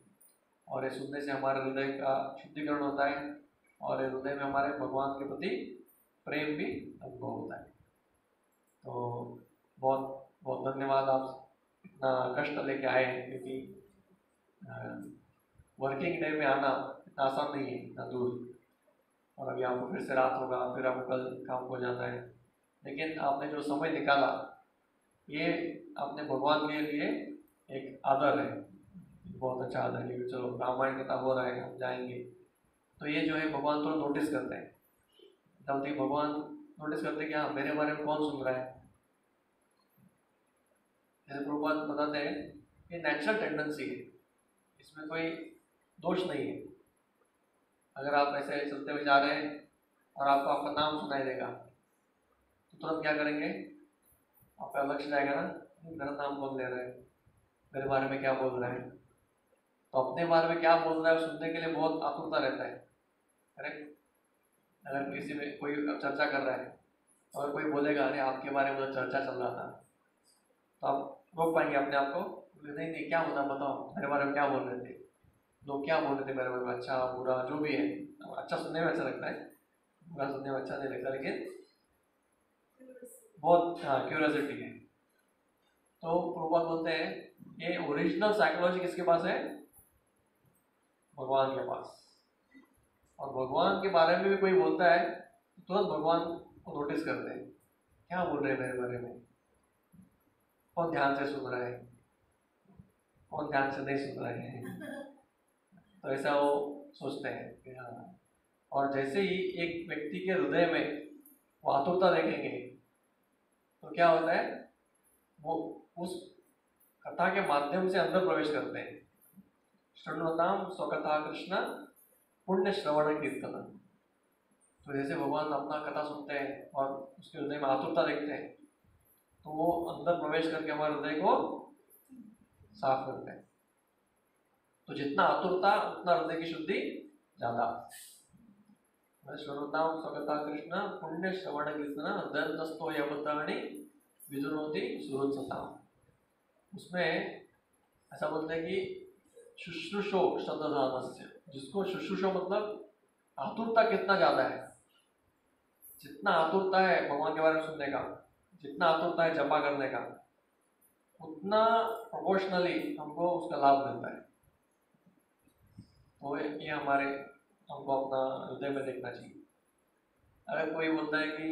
Speaker 2: और ये सुनने से हमारे हृदय का शुद्धिकरण होता है, और हृदय में हमारे भगवान के प्रति प्रेम भी अनुभव होता है। तो बहुत बहुत धन्यवाद, आप इतना कष्ट लेके आए, क्योंकि वर्किंग डे में आना इतना आसान नहीं है, इतना दूर, और अभी आपको फिर से रात होगा, फिर आपको कल काम हो जाता है। लेकिन आपने जो समय निकाला, ये आपने भगवान के लिए एक आदर है, बहुत अच्छा आदर है कि चलो रामायण किताब हो रहा है, हम जाएंगे। तो ये जो है भगवान थोड़ा नोटिस करते हैं, तब तक भगवान नोटिस करते हैं कि हाँ मेरे बारे में कौन सुन रहा है। जैसे प्रभुपाद बताते हैं ये नेचुरल टेंडेंसी है, इसमें कोई दोष नहीं है। अगर आप ऐसे चलते हुए जा रहे हैं और आपको आपका नाम सुनाई देगा, तो तुरंत क्या करेंगे, आपका लक्ष्य जाएगा ना, मेरा नाम कौन ले रहा है, मेरे बारे में क्या बोल रहा है। तो अपने बारे में क्या बोल रहा है सुनने के लिए बहुत आतुरता रहता है, करेक्ट। अगर किसी में कोई चर्चा कर रहा है और कोई बोलेगा अरे आपके बारे में चर्चा चल रहा था, तो आप रोक पाएंगे अपने आप को, नहीं नहीं क्या होता बताओ, मेरे बारे में क्या बोल रहे थे, लोग क्या बोल रहे थे मेरे बारे में, अच्छा बुरा जो भी है। अच्छा सुनने में अच्छा लगता है, बुरा सुनने में अच्छा नहीं लगता, लेकिन बहुत क्यूरियोसिटी है। तो प्रभुपाद बोलते हैं ये ओरिजिनल साइकोलॉजी किसके पास है, भगवान के पास। और भगवान के बारे में भी कोई बोलता है तो तुरंत भगवान वो नोटिस करते हैं क्या बोल रहे हैं मेरे बारे में, कौन ध्यान से सुन रहा है, कौन ध्यान से नहीं सुन रहे हैं। तो ऐसा वो सोचते हैं कि हाँ। और जैसे ही एक व्यक्ति के हृदय में वो आतुरता देखेंगे तो क्या होता है, वो उस कथा के माध्यम से अंदर प्रवेश करते हैं। शृण्वताम स्वकथा कृष्ण पुण्य श्रवण कीर्तन। तो जैसे भगवान अपना कथा सुनते हैं और उसके हृदय में आतुरता देखते हैं तो वो अंदर प्रवेश करके हमारे हृदय को साफ करते हैं। तो जितना आतुरता उतना हृदय की शुद्धि ज्यादा। श्रृणुताम स्वकथा कृष्ण पुण्य श्रवण कीर्तन दंतस्तो यवत्राणि विदुनोति सुहृत्सताम। उसमें ऐसा बोलते हैं कि शुश्रूषो श्रद्धानस्य, जिसको शुश्रूषो मतलब आतुरता कितना ज्यादा है, जितना आतुरता है भगवान के बारे में सुनने का, जितना आतुरता है जपा करने का, उतना प्रोपोर्शनली हमको उसका लाभ मिलता है। तो ये हमारे हमको अपना हृदय में देखना चाहिए। अगर कोई बोलता है कि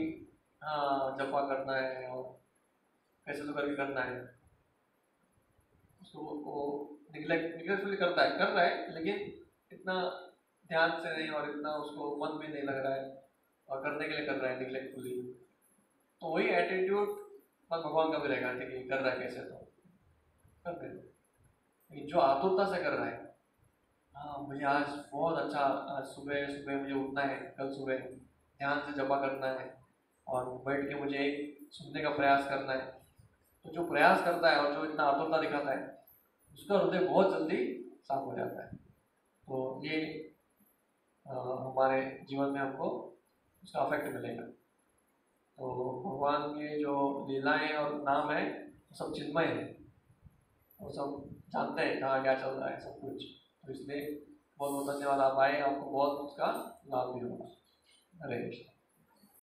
Speaker 2: हाँ जपा करना है और कैसे तो करके करना है, उसको वो निग्लेक्टफुली करता है, कर रहा है लेकिन इतना ध्यान से नहीं और इतना उसको मन भी नहीं लग रहा है और करने के लिए कर रहा है निग्लेक्टफुली, तो वही एटीट्यूड भगवान का भी रहेगा कि कर रहा है कैसे तो कर दे। लेकिन जो आतुरता से कर रहा है, हाँ मुझे आज बहुत अच्छा, आज सुबह सुबह मुझे उठना है, कल सुबह ध्यान से जपा करना है और बैठ के मुझे सुनने का प्रयास करना है, तो जो प्रयास करता है और जो इतना आतुरता दिखाता है उसका हृदय बहुत जल्दी साफ हो जाता है। तो ये हमारे जीवन में हमको उसका अफेक्ट मिलेगा। तो भगवान के जो लीलाएं और नाम है वो सब चिन्मय है, वो सब जानते हैं कहाँ क्या चल रहा है सब कुछ। तो इसलिए बहुत बहुत धन्यवाद, आप आए, आपको बहुत उसका लाभ भी होगा। हरे कृष्ण।